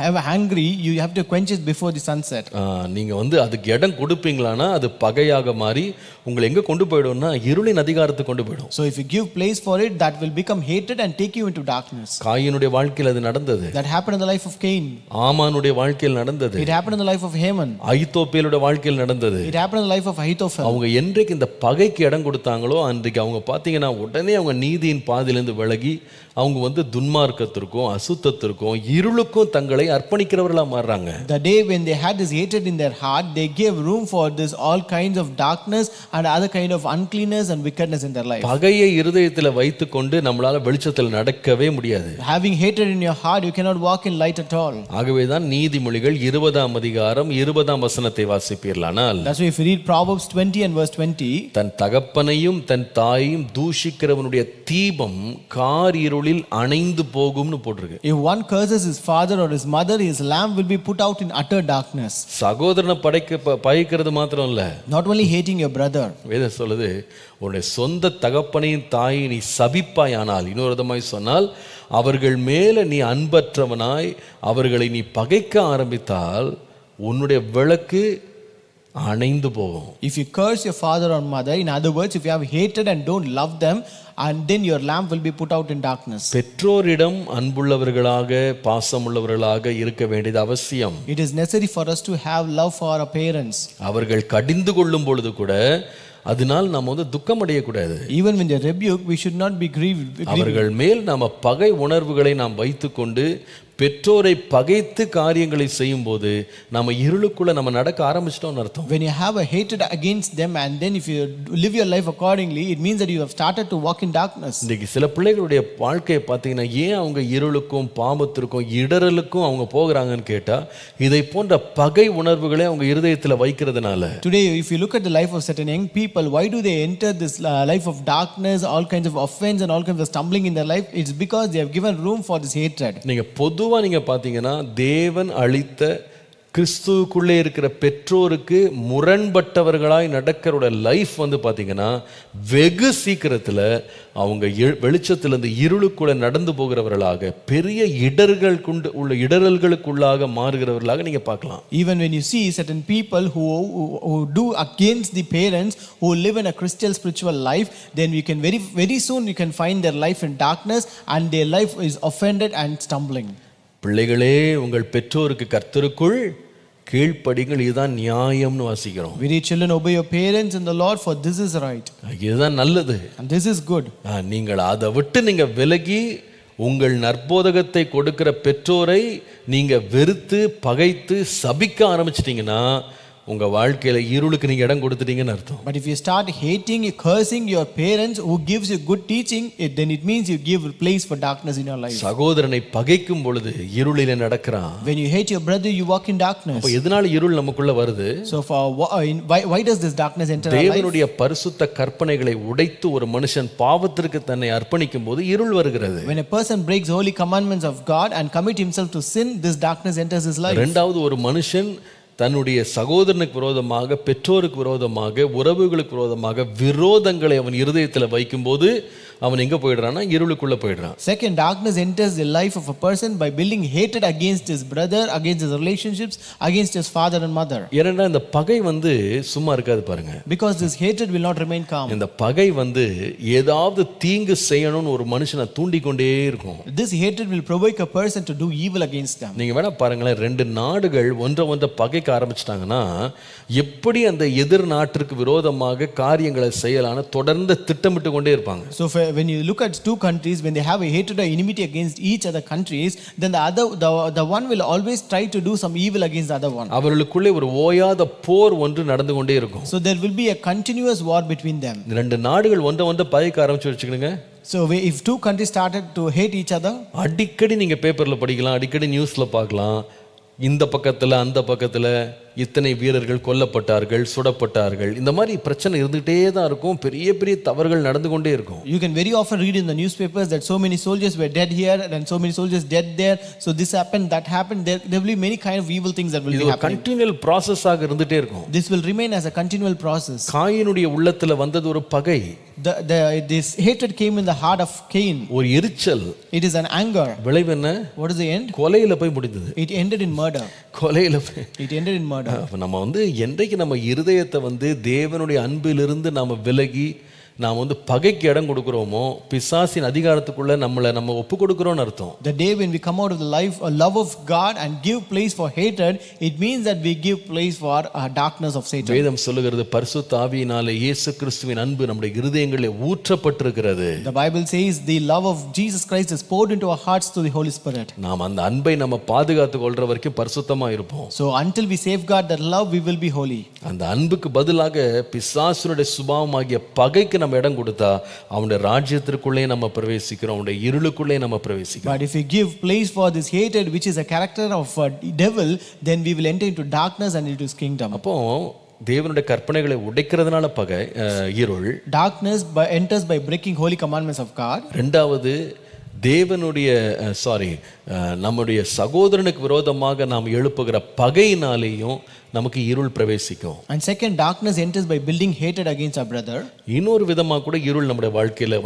have angry, you have to quench it before the sunset. நீங்க அதுக்கு இடம் கொடுப்பீங்களானா அது பகையாக மாறி உங்களை எங்க கொண்டு போய்டும்னா இருளின் அதிகாரத்துக்கு கொண்டு போய்டும். So if you give place for it, that will become hatred and take you into darkness. காயினுடைய வாழ்க்கையில் அது நடந்தது. That happened in the life of Cain. ஆமானுடைய வாழ்க்கையில் நடந்தது. It happened in the life of Haman. அகித்தோப்பேலுடைய வாழ்க்கையில் நடந்தது. It happened in the life of Ahithophel. அவங்க என்றைக்கு இந்த பகைக்கு இடம் கொடுத்தாங்களோ அன்றைக்கு அவங்க பாத்தீங்கன்னா உடனே அவங்க நீதியின் பாதையிலிருந்து விலகி அவங்க துன்மார்க்கத்திற்கும் அசுத்தத்திற்கும் இருளுக்கும் தங்களை அர்ப்பணிக்கிறவர்களா மாறுறாங்க. The day when they had this hatred in their heart, they gave room for this all kinds of darkness and other kind of uncleanness and wickedness in their life. பகையை இருதயத்தில் வைத்துக்கொண்டு நம்மளால வெளிச்சத்தில் நடக்கவே முடியாது. Having hatred in your heart, you cannot walk in light at all. ஆகவேதான் நீதிமொழிகள் 20ஆம் அதிகாரம் 20ஆம் வசனத்தை வாசிப்பீர்களானால், That's why if you read Proverbs 20 and verse 20, தன் தகப்பனையும் தன் தாயையும் தூஷிக்கிறவனுடைய தீபம் கார் இருளில் அணைந்து போகும்னு போட்டிருக்கு. if one curses his father or his mother, his lamp will be put out in utter darkness. சகோதரனை பகைக்கிறது மாத்திரம் இல்ல, Not only hating your brother, வேதம் சொல்லுது உன்னுடைய சொந்த தகப்பனையும் தாயை நீ சபிப்பாயானால், இன்னொரு விதமாய் சொன்னால் அவர்கள் மேல நீ அன்பற்றவனாய் அவர்களை நீ பகைக்க ஆரம்பித்தால் உன்னுடைய விளக்கு அணைந்து போகும். if you curse your father or mother, in other words, if you have hated and don't love them, and then your lamp will be put out in darkness. பெற்றோரிடம் அன்புள்ளவர்களாக பாசமுள்ளவர்களாக இருக்க வேண்டியது அவசியம். It is necessary for us to have love for our parents. அவர்கள் கடிந்து கொள்ளும் பொழுது கூட அதனால் நாம் துக்கம் அடையக்கூடாது. Even when they rebuke, we should not be grieved. அவர்கள் மேல் நாம பகை உணர்வுகளை நாம் வைத்துக்கொண்டு பெற்றோரை பகைத்து காரியங்களை செய்யும் போது நம்ம இருளுக்குள்ள நம்ம நடக்க ஆரம்பிச்சிட்டோம்னு அர்த்தம். When you have a hatred against them and then if you live your life accordingly, it means that you have started to walk in darkness. இன்னைக்கு சில பிள்ளைகளுடைய வாழ்க்கையை பார்த்தீங்கன்னா ஏன் அவங்க இருளுக்கும் பாவத்திற்கும் இடறலுக்கும் அவங்க போகிறாங்கன்னு கேட்டா இதை போன்ற பகை உணர்வுகளை அவங்க இருதயத்தில் வைக்கிறதுனால. Today if you look at the life of certain young people, why do they enter this life of darkness, all kinds of offense and all kinds of stumbling in their life? It's because they have given room for this hatred. நீங்க நீங்க பாத்தீங்கன்னா தேவன் அளித்த கிறிஸ்துவுக்குள்ளே இருக்கிற பெற்றோருக்கு முரண்பட்டவர்களாய் நடக்கிறோட life பாத்தீங்கன்னா வெகு சீக்கிரத்துல அவங்க வெளிச்சத்திலிருந்து இருளுக்குள்ள நடந்து போகிறவர்களாக பெரிய இடரல்களுக்குள்ளாக மாறுகிறவர்களாக நீங்க பார்க்கலாம். Even when you see certain people who do against the parents, who live in a Christian spiritual life, then you can very soon you can find their life in darkness and their life is offended and stumbling. பிள்ளைகளே உங்கள் பெற்றோருக்கு கர்த்தருக்குள் கீழ்ப்படிங்கள், இதுதான் நியாயம்னு வாசிக்கிறோம். We read, children, obey your parents in the Lord, for this is right. இதுதான் நல்லது and this is good. நீங்கள் அதை விட்டு நீங்க விலகி உங்கள் நற்போதகத்தை கொடுக்கிற பெற்றோரை நீங்க வெறுத்து பகைத்து சபிக்க ஆரம்பிச்சிட்டீங்கன்னா உங்க வாழ்க்கையில இருளுக்கு நீங்க இடம் கொடுத்துட்டீங்கன்னு அர்த்தம். But if you start hating, cursing your parents who gives you good teaching, then it means you give place for darkness in your life. சகோதரனை பகைக்கும் பொழுது இருளிலே நடக்கிறான். When you hate your brother, you walk in darkness. அப்ப எதனால இருள் நமக்குள்ள வருது? So for why does this darkness enter our life? தேவனுடைய பரிசுத்த கற்பனைகளை உடைத்து ஒரு மனுஷன் பாவத்திற்கு தன்னை அர்ப்பணிக்கும் போது இருள் வருகிறது. When a person breaks holy commandments of God and commit himself to sin, this darkness enters his life. இரண்டாவது, ஒரு மனுஷன் தன்னுடைய சகோதரனுக்கு விரோதமாக, பெற்றோருக்கு விரோதமாக, உறவுகளுக்கு விரோதமாக விரோதங்களை அவன் இருதயத்தில் வைக்கும்போது அவன் எங்க போயிடுறான்னா இருளுக்குள்ள போயிடுறான். Second, darkness enters the life of a person by building hatred against his brother, against his relationships, against his father and mother. ஏன்னா இந்த பகை சும்மா இருக்காது பாருங்க. Because this hatred will not remain calm. இந்த பகை ஏதாவது தீங்கு செய்யணும்னு ஒரு மனுஷனை தூண்டிக்கொண்டே இருக்கும். This hatred will provoke a person to do evil against them. நீங்க வேணா பாருங்களேன், ரெண்டு நாடுகள் ஒன்றை பகைக்க ஆரம்பிச்சிட்டாங்கன்னா எப்படி அந்த எதிர் நாட்டிற்கு விரோதமாக காரியங்களை செய்யலான்னு தொடர்ந்து திட்டமிட்டு கொண்டே இருப்பாங்க. So when you look at two countries, when they have a hatred or enmity against each other countries, then the one will always try to do some evil against the other one. அவர்களுக்குள்ளே ஒரு ஓயாத போர் ஒன்று நடந்து கொண்டே இருக்கும். So there will be a continuous war between them. ரெண்டு நாடுகள் ஒன்றை பகைக்க ஆரம்பிச்சு வச்சுக்கணுங்க. So if two countries started to hate each other, அடிக்கடி நீங்க பேப்பர்ல படிக்கலாம், அடிக்கடி நியூஸ்ல பார்க்கலாம், இந்த பக்கத்துல அந்த பக்கத்துல இத்தனை வீரர்கள் கொல்லப்பட்டார்கள், சுடப்பட்டார்கள், இந்த மாதிரி பிரச்சனை இருந்துகிட்டே தான் இருக்கும். பெரிய பெரிய தவறுகள் நடந்து கொண்டே இருக்கும். You can very often read in the newspapers that so many soldiers were dead here and so many soldiers dead there, so this happened, that happened. There will be many kind of evil things that will be happening. continual process ஆக இருந்துட்டே இருக்கும். This will remain as a continual process. காயினுடைய உள்ளத்துல வந்தது ஒரு பகை. This hatred came in the heart of Cain. ஒரு எரிச்சல். It is an anger. விளைவு என்ன? What is the end? கொலையில போய் முடிந்தது. It ended in murder. கொலையில it ended in murder. நம்ம என்றைக்கு நம்ம இருதயத்தை தேவனுடைய அன்பிலிருந்து நாம விலகி நாம் பகைக்கு இடம் கொடுக்கிறோமோ பிசாசின் அதிகாரத்துக்குள்ள நம்ம ஒப்பு கொடுக்கிறோம்னு அர்த்தம். The day when we come out of the love of God and give place for hatred, it means that we give place for darkness of Satan. வேதம் சொல்லுகிறது பரிசுத்த ஆவியினாலே இயேசு கிறிஸ்துவின் அன்பு நம்முடைய இருதயங்களிலே ஊற்றப்பட்டிருக்கிறது. The Bible says the love of Jesus Christ is poured into our hearts through the Holy Spirit. நாம் அந்த அன்பை நம்ம பாதுகாத்து கொள்ற வரைக்கும் பரிசுத்தமா இருப்போம். So until we safeguard that love, we will be holy. அந்த அன்புக்கு பதிலாக பிசாசுடைய சுபாவமாகிய பகைக்கு நம்ம இடம் கொடுத்தா அவனுடைய ராஜ்யத்திற்குள்ளே நம்ம பிரவேசிக்கிறோம், அவனுடைய இருளுக்குள்ளே நம்ம பிரவேசிக்கிறோம். But if we give place for this hatred, which is a character of a devil, then we will enter into darkness and into his kingdom. அப்போ தேவனுடைய கற்பனைகளை உடைக்கிறதுனால பகை இருள். Darkness enters by breaking holy commandments of God. ரெண்டாவது தேவனுடைய நம்முடைய சகோதரனுக்கு விரோதமாக நாம் எழுப்புகிற பகையினாலேயும் நமக்கு இருள் பிரவேசிக்கும். And second, darkness enters by building hatred against our brother. இன்னொரு விதமாக கூட இருள் நம்முடைய வாழ்க்கையில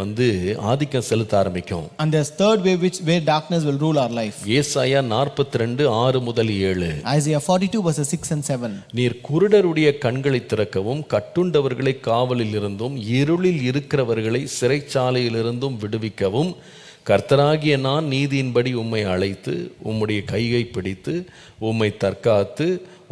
ஆதிக்கம் செலுத்த ஆரம்பிக்கும். And there's third way where darkness will rule our life. ஏசாயா 42:6-7. Isaiah 42 verses 6 and 7. நீர் குருடருடைய கண்களை திறக்கவும் கட்டுண்டவர்களை காவலில் இருந்தும் இருளில் இருக்கிறவர்களை சிறைச்சாலையில் இருந்தும் விடுவிக்கவும் கர்த்தராகிய நான் நீதியின்படி உம்மை அழைத்து உம்முடைய கையை பிடித்து உம்மை தற்காத்து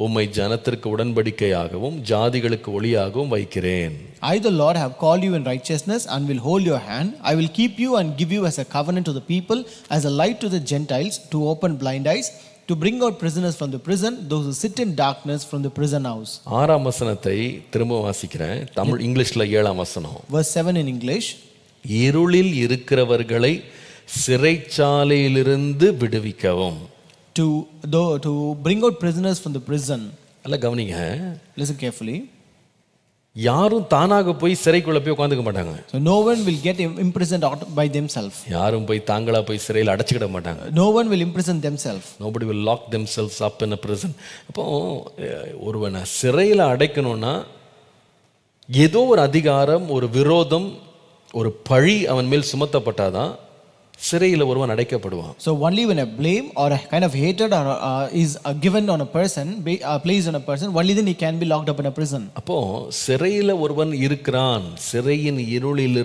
உம்மை ஜனத்திற்கு உடன்படிக்கையாகவும் ஜாதிகளுக்கு ஒளியாகவும் வைக்கிறேன். I the Lord have called you in righteousness and will hold your hand. I will keep you and give you as a covenant to the people, as a light to the Gentiles, to open blind eyes, to bring out prisoners from the prison, those who sit in darkness from the prison house. 6ஆம் வசனத்தை திரும்ப வாசிக்கிறேன். தமிழ் இங்கிலீஷ்ல 7ஆம் வசனம். Verse 7 in English. இருளில் இருக்கிறவர்களை சிறைச்சாலையிலிருந்து விடுவிக்கவும். To bring out prisoners from the prison. அல்ல கவனிங்க. Listen carefully. யாரும் தானாக போய் சிறைக்குள்ள போய் உட்கார்ந்துக்க மாட்டாங்க. So no one will get imprisoned out by themselves. யாரும் போய் தாங்களா போய் சிறையில் அடைச்சிட மாட்டாங்க. No one will imprison themselves. Nobody will lock themselves up in a prison. அப்போ ஒருவனை சிறையில் அடைக்கணும்னா ஏதோ ஒரு அதிகாரம், ஒரு விரோதம், ஒரு பழி அவன் மேல் சுமத்தப்பட்டாதான் சிறையில் ஒருவன் அடைக்கப்படுவான். So only when a blame or a kind of hatred is given on a person, placed on a person, only then he can be locked up in a prison. அப்போ சிறையில் ஒருவன் இருக்கிறான், சிறையின் இருளில்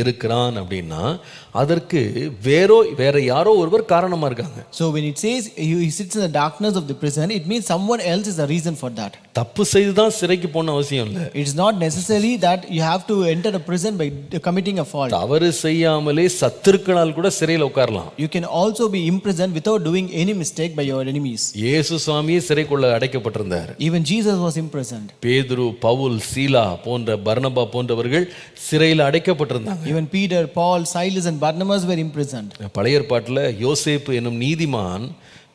இருக்கிறான் அப்படின்னா அதற்கு வேற யாரோ ஒருவர் காரணமா இருக்காங்க. So when it says he sits in the darkness of the prison, it means someone else is the reason for that. தப்பு செய்து தான் சிறைக்கு போன அவசியம் இல்லை. It is not necessary that you have to enter a prison by committing a fault. தவறு செய்யாமலே சத்துருக்களால் கூட சிறையில் உட்காரலாம். You can also be imprisoned without doing any mistake by your enemies. இயேசு சுவாமியே சிறைக்குள்ள அடைக்கப்பட்டிருந்தார். Even Jesus was imprisoned. பேதுரு, பவுல், சீலா போன்ற பர்னபா போன்றவர்கள் சிறையில் அடைக்கப்பட்டிருந்தாங்க. Even Peter, Paul, Silas and Barnabas were imprisoned. பழைய ஏற்பாட்டில் யோசேப்பு என்னும் நீதிமான்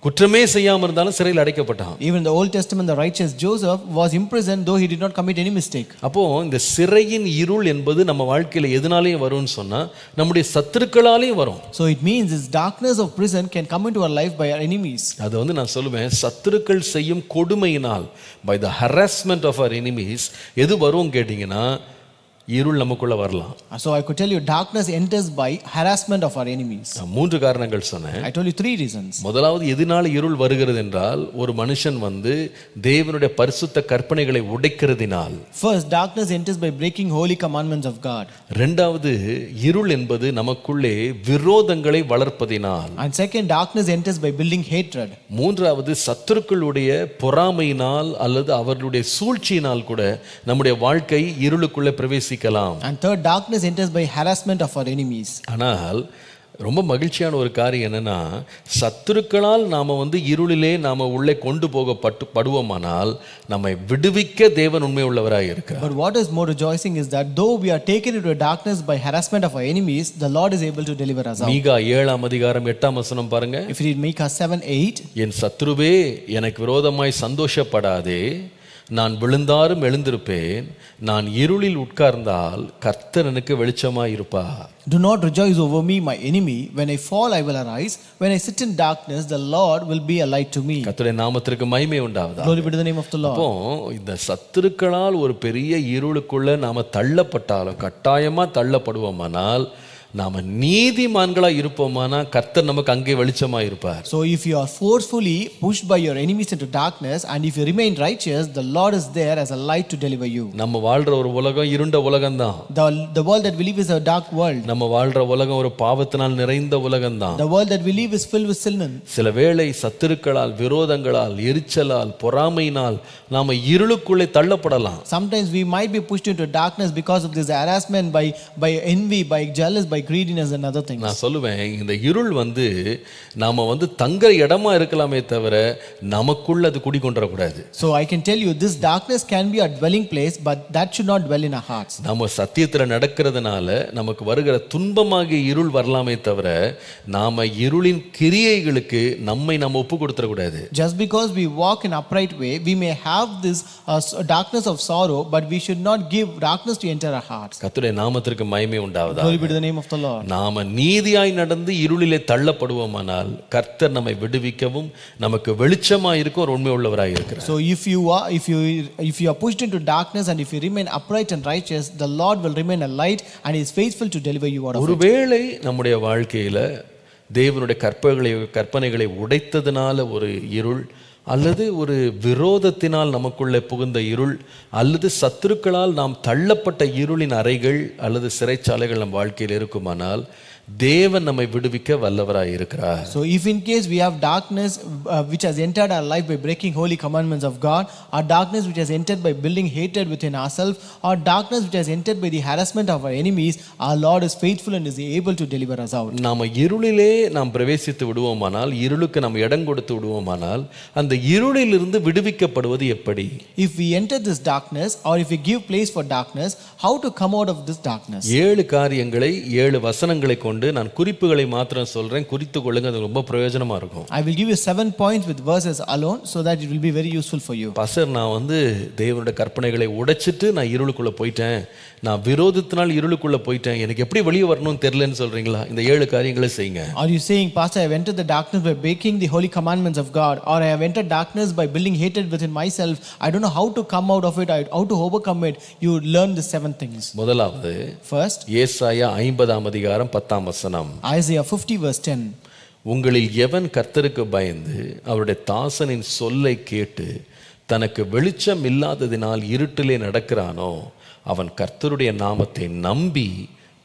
குற்றமே செய்யாம இருந்தாலும் சிறையில் அடைக்கப்பட்டான். Even in the Old Testament, the righteous Joseph was imprisoned though he did not commit any mistake. அப்போ இந்த சிறையின் இருள் என்பது நம்ம வாழ்க்கையில எதனாலேயும் வரும்னு சொன்னா நம்முடைய சத்துருக்களாலேயும் வரும். So it means this darkness of prison can come into our life by our enemies. அது நான் சொல்லுவேன், சத்துருக்கள் செய்யும் கொடுமையினால், by the harassment of our enemies, எது வரும் கேட்டீங்கன்னா இருள் நமக்குள்ள வரலாம். So I could tell you darkness enters by harassment of our enemies. 3 காரணங்கள் சொன்னேன். I told you 3 reasons. முதலாவது எதனால இருள் வருகிறது என்றால் ஒரு மனுஷன் தேவனுடைய பரிசுத்த கற்பனைகளை உடைக்கிறதினால். First, darkness enters by breaking holy commandments of God. இரண்டாவது இருள் என்பது நமக்குள்ளே விரோதங்களை வளர்ப்பதினால். And second, darkness enters by building hatred. மூன்றாவது சத்துருக்களுடைய பொறாமையினால் அல்லது அவர்களுடைய சூழ்ச்சியினால் கூட நம்முடைய வாழ்க்கை இருளுக்குள்ளே பிரவேசிக்கலாம். And third, darkness enters by harassment of our enemies. ஆனால் ரொம்ப மகிழ்ச்சியான ஒரு காரியம் என்னன்னா, சத்துருக்களால் நாம இருளிலே நாம உள்ளே கொண்டு போகப்படுவோமானால் நம்மை விடுவிக்க தேவன் உண்மை உள்ளவராய் இருக்கிறார். But what is more rejoicing is that though we are taken into darkness by harassment of our enemies, the Lord is able to deliver us out. மீகா 7ஆம் அதிகாரம் 8ஆம் வசனம் பாருங்க. If you read Micah 7:8, என் சத்துருவே எனக்கு விரோதமாய் சந்தோஷப்படாதே, நான் விழுந்தாரும் எழுந்திருப்பேன், நான் இருளில் உட்கார்ந்தால் கர்த்தர் எனக்கு வெளிச்சமாய் இருப்பார். Do not rejoice over me, my enemy. When I fall, I will arise. When I sit in darkness, the Lord will be a light to me. கர்த்தருடைய நாமத்திற்கு மகிமை உண்டாவதாக. Glory be to the name of the Lord. அப்போ இந்த சத்துருக்களால் ஒரு பெரிய இருளுக்குள்ள நாம தள்ளப்பட்டாலும், கட்டாயமா தள்ளப்படுவோமானால், நாம நீதிமான்களா இருப்போமானா கர்த்தர் நமக்கு அங்கே வெளிச்சமா இருப்பார். So if you are forcefully pushed by your enemies into darkness and if you remain righteous, the Lord is there as a light to deliver you. நம்ம வாழ்ற ஒரு உலகம் இருண்ட உலகம்தான். The world that we live is a dark world. நம்ம வாழ்ற உலகம் ஒரு பாவத்தினால் நிறைந்த உலகம்தான். The world that we live is filled with sin. சில வேளை சத்துருக்களால், விரோதங்களால், எரிச்சலால், பொறாமையினால் நாம இருளுக்குள்ளே தள்ளப்படலாம். Sometimes we might be pushed into darkness because of this harassment by envy, by jealous, by by greediness and other things. நான் சொல்லுவேன், இந்த இருள் நாம தங்குற இடமா இருக்கலாமே தவிர நமக்குள்ள அது குடிகொண்டறக்கூடாது. So I can tell you this darkness can be a dwelling place, but that should not dwell in our hearts. நம்ம சத்தியத்துல நடக்கிறதுனால நமக்கு வருகிற துன்பமாகிய இருள் வரலாமே தவிர நாம இருளின் கிரியைகளுக்கு நம்ம ஒப்பு கொடுத்துடக்கூடாது. Just because we walk in upright way, we may have this darkness of sorrow, but we should not give darkness to enter our hearts. கர்த்தருடைய நாமத்திற்கு மகிமை உண்டாவதாக. Glory be to the name of the Lord. நாம நீதியாய் நடந்து இருளிலே தள்ளப்படுவோமானால் கர்த்தர் நம்மை விடுவிக்கவும் நமக்கு வெளிச்சமாய் இருக்க ஒரு உண்மை உள்ளவராய் இருக்கிறார். So if you are pushed into darkness and if you remain upright and righteous, the Lord will remain a light and he is faithful to deliver you out of it. ஒருவேளை நம்முடைய வாழ்க்கையில தேவனுடைய கற்பனைகளை உடைத்ததனால ஒரு இருள், அல்லது ஒரு விரோதத்தினால் நமக்குள்ளே புகுந்த இருள், அல்லது சத்துருக்களால் நாம் தள்ளப்பட்ட இருளின் அறைகள் அல்லது சிறைச்சாலைகள் நம் வாழ்க்கையில் இருக்குமானால் தேவன் நம்மை விடுவிக்க வல்லவராய் இருக்கிறார். So if in case we have darkness which has entered our life by breaking holy commandments of God, or darkness which has entered by building hatred within ourselves, or darkness which has entered by the harassment of our enemies, our Lord is faithful and is able to deliver us out. நாம இருளிலே நாம் பிரவேசித்து விடுவோமானால், இருளுக்கு நாம் இடம் கொடுத்து விடுவோமானால் அந்த இருளிலிருந்து விடுவிக்கப்படுவது எப்படி? If we enter this darkness or if we give place for darkness, how to come out of this darkness? 7 காரியங்களை 7 வசனங்களை கொண்டு நான் குறிப்புகளை மாத்திரம் சொல்றேன், குறித்துக் கொள்ளுங்க, அது ரொம்ப பிரயோஜனமா இருக்கும். I will give you 7 points with verses alone so that it will be very useful for you. Pastor, நான் தேவனுடைய கற்பனைகளை உடைச்சிட்டு நான் இருளுக்குள்ள போயிட்டேன், நான் விரோதத்தினால் இருளுக்குள்ள போயிட்டேன், எனக்கு எப்படி வெளியே வரணும்னு தெரியலன்னு சொல்றீங்களா? இந்த 7 காரியங்களை செய்யுங்க. Are you saying, Pastor, I have entered the darkness by breaking the holy commandments of God, or I have entered darkness by building hatred within myself, I don't know how to come out of it, how to overcome it? You learn the 7 things. முதலாவது, First, ஏசாயா 50 அதிகாரம் 10 வசனம். Isaiah 50 verse 10. உங்களில் எவன் கர்த்தருக்கு பயந்து அவருடைய தாசனின் சொல்லை கேட்டு தனக்கு வெளிச்சம் இல்லாததினால் இருட்டிலே நடக்கிறானோ அவன் கர்த்தருடைய நாமத்தை நம்பி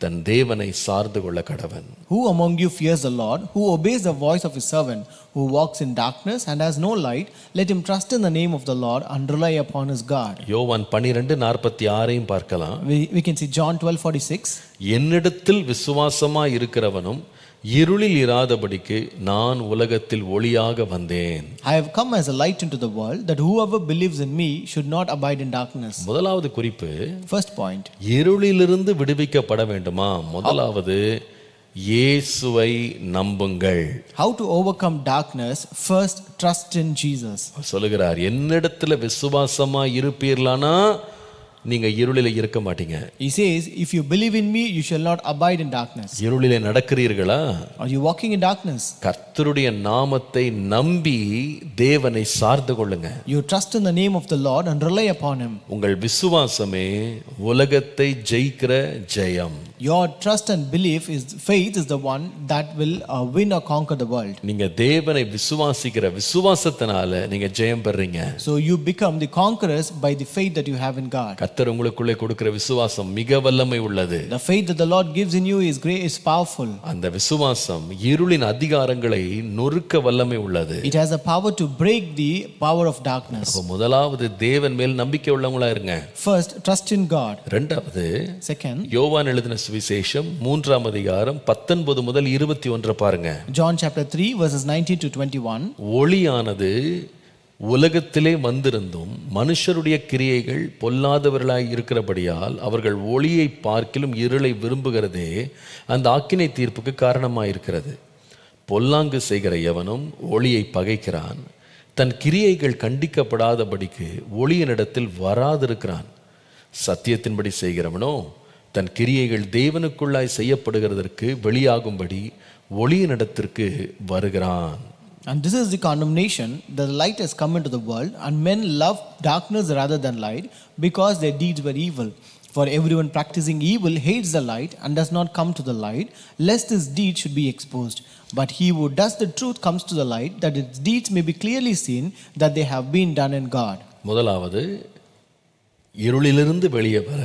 தன் தேவனை சார்ந்து கொள்ள கடவன். Who among you fears the Lord, who obeys the voice of his servant, who walks in darkness and has no light, let him trust in the name of the Lord and rely upon his God. யோவான் 12:46 பார்க்கலாம். We can see John 12:46. என்னிடத்தில் விசுவாசமாய் இருக்கிறவனும் இருளில் இராதபடிக்கு நான் உலகத்தில் ஒளியாக வந்தேன். I have come as a light into the world, that whoever believes in me should not abide in darkness. முதலாவது குறிப்பு, First point, இருளிலிருந்து விடுவிக்கப்பட வேண்டுமா? முதலாவது இயேசுவை நம்புங்கள். How to overcome darkness? First, trust in Jesus. சொல்லுகிறார், என்னிடத்துல விசுவாசமா இருப்பீர்களானா நீங்க இருளிலே இருக்க மாட்டீங்க. He says, if you believe in me, you shall not abide in darkness. இருளிலே நடக்கிறீர்களா? Are you walking in darkness? கர்த்தருடைய நாமத்தை நம்பி தேவனை சார்ந்து கொள்ளுங்க. You trust in the name of the Lord and rely upon him. உங்கள் விசுவாசமே உலகத்தை ஜெயிக்கிற ஜெயம். Your trust and belief is faith is the one that will win or conquer the world. நீங்க தேவனை விசுவாசிக்கிற விசுவாசத்தினால நீங்க ஜெயம் பெறீங்க. So you become the conquerors by the faith that you have in God. கர்த்தர் உங்களுக்குள்ளே கொடுக்கிற விசுவாசம் மிக வல்லமை உள்ளது. The faith that the Lord gives in you is great, is powerful. அந்த விசுவாசம் இருளின் அதிகாரங்களை நொறுக்க வல்லமை உள்ளது. It has a power to break the power of darkness. முதலாவது தேவன் மேல் நம்பிக்கை உள்ளவங்களா இருங்க. First, trust in God. இரண்டாவது, Second, யோவான் எழுதின சுவிசேஷம் 3 அதிகாரம் 19 முதல் 21 பாருங்க. John chapter 3 verses 19 to 21. ஒளியானது உலகத்திலே வந்திருந்தும் மனுஷருடைய கிரியைகள் பொல்லாதவர்களாய் இருக்கிறபடியால் அவர்கள் ஒளியை பார்க்கிலும் இருளை விரும்புகிறதே அந்த ஆக்கினை தீர்ப்புக்கு காரணமாயிருக்கிறது. பொல்லாங்கு செய்கிற எவனும் ஒளியை பகைக்கிறான், தன் கிரியைகள் கண்டிக்கப்படாதபடிக்கு ஒளியினிடத்தில் வராதிருக்கிறான். சத்தியத்தின்படி செய்கிறவனோ தன் கிரியைகள் தேவனுக்குள்ளாய் செய்யப்படுகிறதற்கு வெளியாகும்படி ஒளியினிடத்திற்கு வருகிறான். And this is the condemnation, the light has come into the world, and men love darkness rather than light, because their deeds were evil. For everyone practicing evil hates the light and does not come to the light, lest his deeds should be exposed. But he who does the truth comes to the light, that his deeds may be clearly seen that they have been done in God. முதலாவது, இருளிலிருந்து வெளியே வர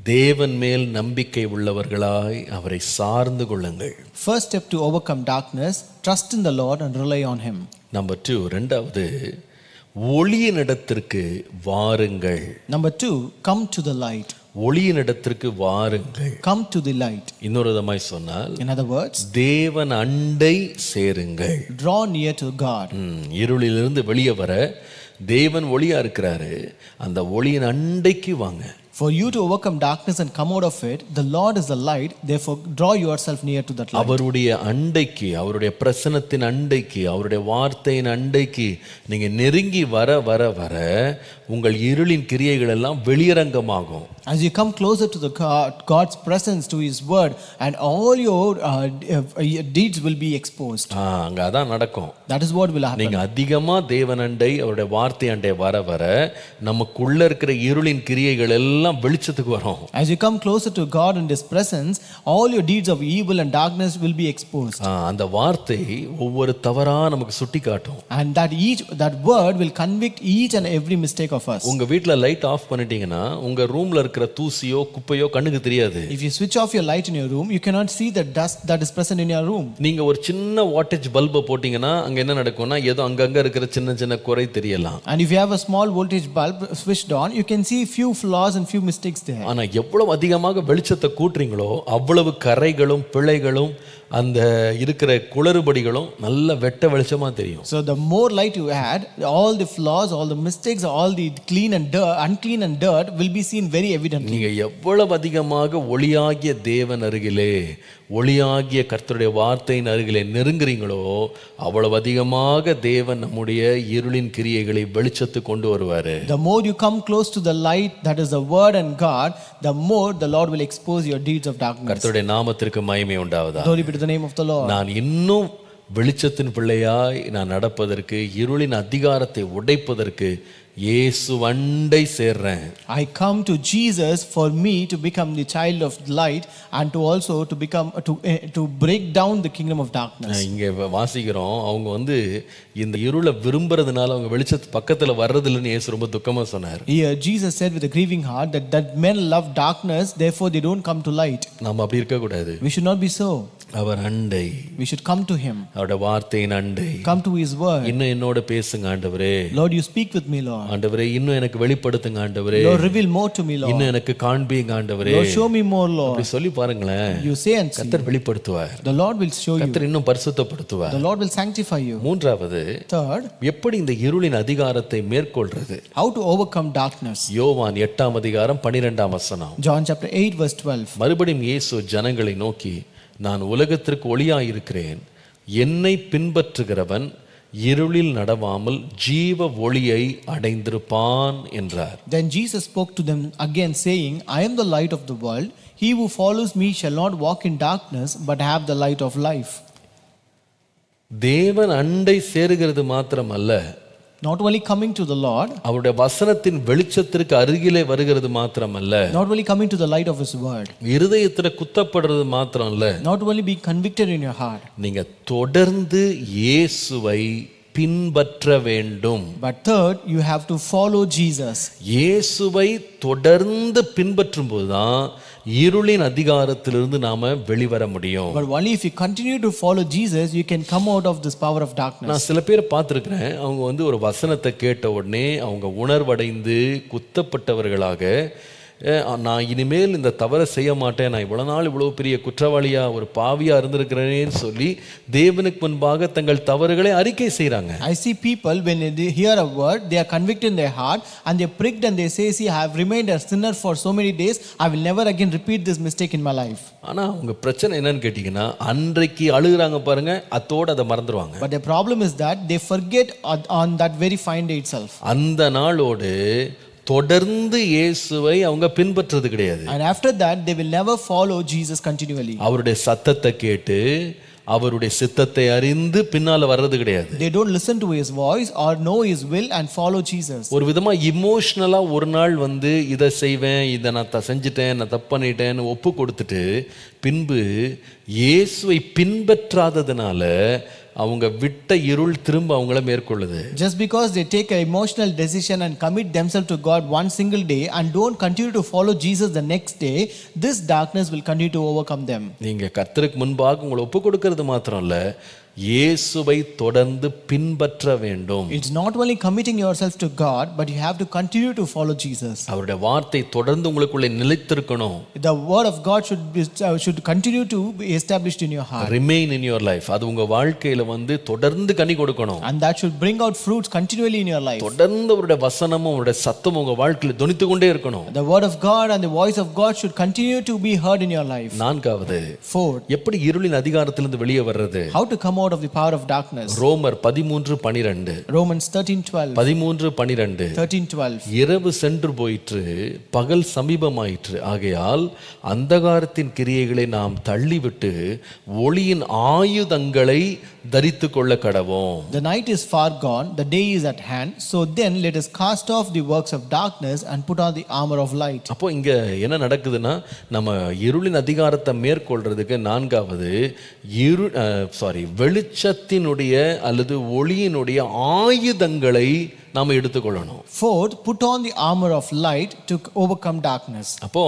தேவன் மேல் நம்பிக்கை உள்ளவர்களாய் அவரை சார்ந்து கொள்ளுங்கள். First step to overcome darkness, trust in the Lord and rely on him. Number 2, இரண்டாவது, ஒளியினிடத்திற்கு வாருங்கள். Number 2, come to the light. ஒளியினிடத்திற்கு வாருங்கள். Come to the light. இன்னொரு விதமாய் சொன்னால், In other words, தேவன் அண்டை சேருங்கள். draw near to God. இருளிலிருந்து வெளியே வர தேவன் ஒளியா இருக்கிறாரு. அந்த ஒளியின் அண்டைக்கு வாங்க. For you to overcome darkness and come out of it, the Lord is the light, therefore draw yourself near to that light. அவருடைய அண்டைக்கு, அவருடைய பிரசன்னத்தின் அண்டைக்கு, அவருடைய வார்த்தையின் அண்டைக்கு நீங்க நெருங்கி வர வர வர உங்கள் இருளின் கிரியைகள் எல்லாம் வெளியரங்கமாகும். As you come closer to the God's presence, to His word, and all your deeds will be exposed. அங்க அதான் நடக்கும். That is what will happen. நீங்க அதிகமா தேவன் அண்டை, அவருடைய வார்த்தை அண்டை வர வர நமக்குள்ள இருக்கிற இருளின் கிரியைகள் எல்லாம் வெளிச்சத்துக்கு வரும். As you come closer to God in His presence, all your deeds of evil and darkness will be exposed. அந்த வார்த்தை ஒவ்வொரு தவறா நமக்கு சுட்டி காட்டும். And that word will convict each and every mistake of us. உங்க வீட்ல லைட் ஆஃப் பண்ணிட்டீங்கன்னா உங்க ரூம்ல இருக்கிற தூசியோ குப்பையோ கண்ணுக்கு தெரியாது. If you switch off your light in your room, you cannot see the dust that is present in your room. நீங்க ஒரு சின்ன வாட்டேஜ் பல்பை போட்டீங்கன்னா அங்க என்ன நடக்கும்னா ஏதோ அங்கங்க இருக்கிற சின்ன சின்ன குறை தெரியலாம். And if you have a small voltage bulb switched on, you can see few flaws and few mistakes there. ஆனா எவ்வளவு அதிகமாக வெளிச்சத்தை கூட்டுறீங்களோ அவ்வளவு கரைகளும் பிழைகளும் அந்த இருக்கிற குளறுபடிகளும் நல்ல வெட்ட வெளிச்சமா தெரியும். So the more light you add, all the flaws, all the mistakes, all the unclean and dirt will be seen very evidently. நீங்க எவ்வளவு அதிகமாக ஒளியாகிய தேவன் அருகிலே, ஒளியாகிய கர்த்தருடைய வார்த்தையின் அருகிலே நெருங்குறீங்களோ அவ்வளவு அதிகமாக தேவன் நம்முடைய இருளின் கிரியைகளை வெளிச்சத்து கொண்டு வருவாரு. The more you come close to the light, that is the word and God, the more the Lord will expose your deeds of darkness. கர்த்தருடைய நாமத்திற்கு மகிமை உண்டாவதாக. Glory be to the name of the Lord. நான் இன்னும் வெளிச்சத்தின் பிள்ளையாய் நான் நடப்பதற்கு, இருளின் அதிகாரத்தை உடைப்பதற்கு இயேசு அண்டை சேர்றேன். I come to Jesus for me to become the child of light and to also to become to break down the kingdom of darkness. இங்க வாசிக்கிறோம், அவங்க இந்த இருளை விரும்புறதுனால அவங்க வெளிச்சத்து பக்கத்துல வர்றதில்லைன்னு இயேசு ரொம்ப துக்கமா சொன்னார். Here Jesus said with a grieving heart that men love darkness, therefore they don't come to light. நம்ம அப்படி இருக்க கூடாது. We should not be so. அவர் அண்டை, we should come to Him. அவருடைய வார்த்தையின் அண்டை, come to His word. இன்னும் என்னோட பேசுங்க ஆண்டவரே. Lord, you speak with me, Lord. ஆண்டவரே இன்னும் எனக்கு வெளிப்படுத்துங்க ஆண்டவரே. Lord, reveal more to me, Lord. இன்னும் எனக்கு காண்பிங்க ஆண்டவரே. Lord, show me more, Lord. அப்படி சொல்லி பாருங்களேன். You say and see. கர்த்தர் வெளிப்படுத்துவார். The Lord will show you. கர்த்தர் இன்னும் பரிசுத்தப்படுத்துவார். The Lord will sanctify you. மூன்றாவது, third, எப்படி இந்த இருளின் அதிகாரத்தை மேற்கொள்றது? how to overcome darkness. யோவான் 8ஆம் அதிகாரம் 12ஆம் வசனம். John chapter 8 verse 12. மறுபடியும் இயேசு ஜனங்களை நோக்கி, நான் உலகத்திற்கு ஒளியாயிருக்கிறேன், என்னை பின்பற்றுகிறவன் இருளில் நடவாமல் ஜீவ ஒளியை அடைந்திருப்பான் என்றார். Then Jesus spoke to them again saying, I am the light of the world. He who follows me shall not walk in darkness but have the light of life. தேவன் அண்டை சேருகிறது மாத்திரமல்ல, not only coming to the Lord, அவருடைய வசனத்தின் வெளிச்சத்திற்கு அருகிலே வருகிறது மாத்திரமல்ல, not only coming to the light of His word, இருதயத்துல குத்தப்படுறது மாத்திரம் இல்ல, not only being convicted in your heart, நீங்க தொடர்ந்து இயேசுவை பின்பற்ற வேண்டும். but third, you have to follow Jesus. இயேசுவை தொடர்ந்து பின்பற்றும் போதுதான் இருளின் அதிகாரத்திலிருந்து நாம வெளிவர முடியும். But only if you continue to follow Jesus, you can come out of this power of darkness. நான் சில பேரை பார்த்திருக்கிறேன், அவங்க ஒரு வசனத்தை கேட்ட உடனே அவங்க உணர்வடைந்து குத்தப்பட்டவர்களாக, நான் இனிமேல் இந்த தவறை செய்ய மாட்டேன், நான் இவ்வளவு நாள் இவ்வளவு பெரிய குற்றவாளியா ஒரு பாவியா இருந்திருக்கிறேன்னு சொல்லி தேவனுக்கு முன்பாக தங்கள் தவறுகளை அறிக்கை செய்றாங்க. I see people when they hear a word, they are convicted in their heart and they pricked and they say, see, I have remained a sinner for so many days, I will never again repeat this mistake in my life. ஆனா உங்க பிரச்சனை என்னன்னு கேட்டீங்கன்னா, அன்றைக்கு அழுகுறாங்க பாருங்க, அத்தோட அதை மறந்துடுவாங்க. But the problem is that they forget on that very fine day itself. அந்த நாளோடு தொடர்ந்து இயேசுவை அவங்க பின்பற்றது கிடையாது. And after that they will never follow Jesus continually. அவருடைய சத்தத்தை கேட்டு அவருடைய சித்தத்தை அறிந்து பின்னால வர்றது கிடையாது. They don't listen to His voice or know His will and follow Jesus. ஒரு விதமா இமோஷனலா ஒரு நாள் இதை செய்வேன், இதை நான் செஞ்சிட்டேன், நான் தப்பு பண்ணிட்டேன்னு ஒப்பு கொடுத்துட்டு பின்பு இயேசுவை பின்பற்றாததுனால அவங்க விட்ட இருள் திரும்ப அவங்கள மேற்கொள்ளுது. Just because they take an emotional decision and commit themselves to God one single day and don't continue to follow Jesus the next day, this darkness will continue to overcome them. நீங்க கர்த்தருக்கு முன்பாக உங்களை ஒப்பு கொடுக்கிறது மாத்திரம் இல்ல, இயேசுவை தொடர்ந்து பின்பற்ற வேண்டும். It's not only committing yourself to God, but you have to continue to follow Jesus. அவருடைய வார்த்தை தொடர்ந்து உங்களுக்குள்ளே நிலைத்திருக்கணும். The word of God should continue to be established in your heart. Remain in your life. அது உங்க வாழ்க்கையில தொடர்ந்து கனி கொடுக்கணும். And that should bring out fruits continually in your life. தொடர்ந்து அவருடைய வசனமும் அவருடைய சத்தமும் உங்க வாழ்க்கையில தொனித்து கொண்டே இருக்கணும். The word of God and the voice of God should continue to be heard in your life. நான்காவது, Fourth, எப்படி இருளின் அதிகாரத்திலிருந்து வெளியே வர்றது? how to come out of the power of darkness. ரோமர் 13:12. Romans 13:12. 13:12. 13:12. இரவு சென்று போயிற்று, பகல் சமீபமாயிற்று, ஆகையால் அந்தகாரத்தின் கிரியைகளை நாம் தள்ளிவிட்டு ஒளியின் ஆயுதங்களை தரித்து கொள்ள கடவோம். The night is far gone, the day is at hand, so then let us cast off the works of darkness and put on the armor of light. அப்போ இங்க என்ன நடக்குதுன்னா, நம்ம இருளின் அதிகாரத்தை மேற்கொள்றதுக்கு நான்காவது வெளிச்சத்தினுடைய அல்லது ஒளியினுடைய ஆயுதங்களை நாம எடுத்துக்கொள்ளணும். Fourth, put on the armor of light to overcome darkness. அப்போ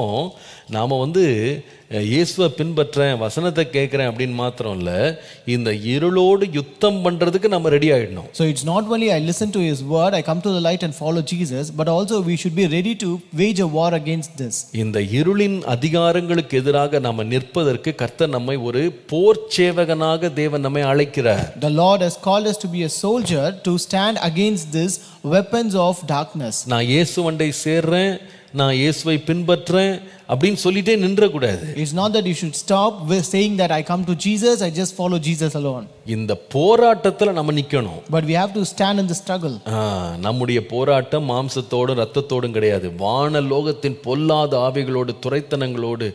நாம இயேசுவை பின்பற்றேன், வசனத்தை கேட்கிறேன் அப்படின்னு மாத்திரம் இல்ல, இந்த இருளோடு யுத்தம் பண்றதுக்கு நம்ம ரெடி ஆயிடணும். So it's not only I listen to his word, I come to the light and follow Jesus, but also we should be ready to wage a war against this. இந்த இருளின் அதிகாரங்களுக்கு எதிராக நாம நிற்பதற்கு கர்த்தர் நம்மை ஒரு போர் சேவகனாக தேவன் நம்மை அழைக்கிறார். The Lord has called us to be a soldier to stand against this weapons of darkness. நான் இயேசுவண்டை சேர்றேன், நான் இயேசுவை பின்பற்றேன் அப்படின்னு சொல்லிட்டே நின்ற கூடாது. It's not that you should stop with saying that I come to Jesus, I just follow Jesus alone. இந்த போராட்டத்துல நம்ம நிக்கணும். But we have to stand in the struggle. நம்முடைய போராட்டம் மாம்சத்தோடும் ரத்தத்தோடும் கிடையாது, வான லோகத்தின் பொல்லாத ஆவிகளோடு, துரைத்தனங்களோடு,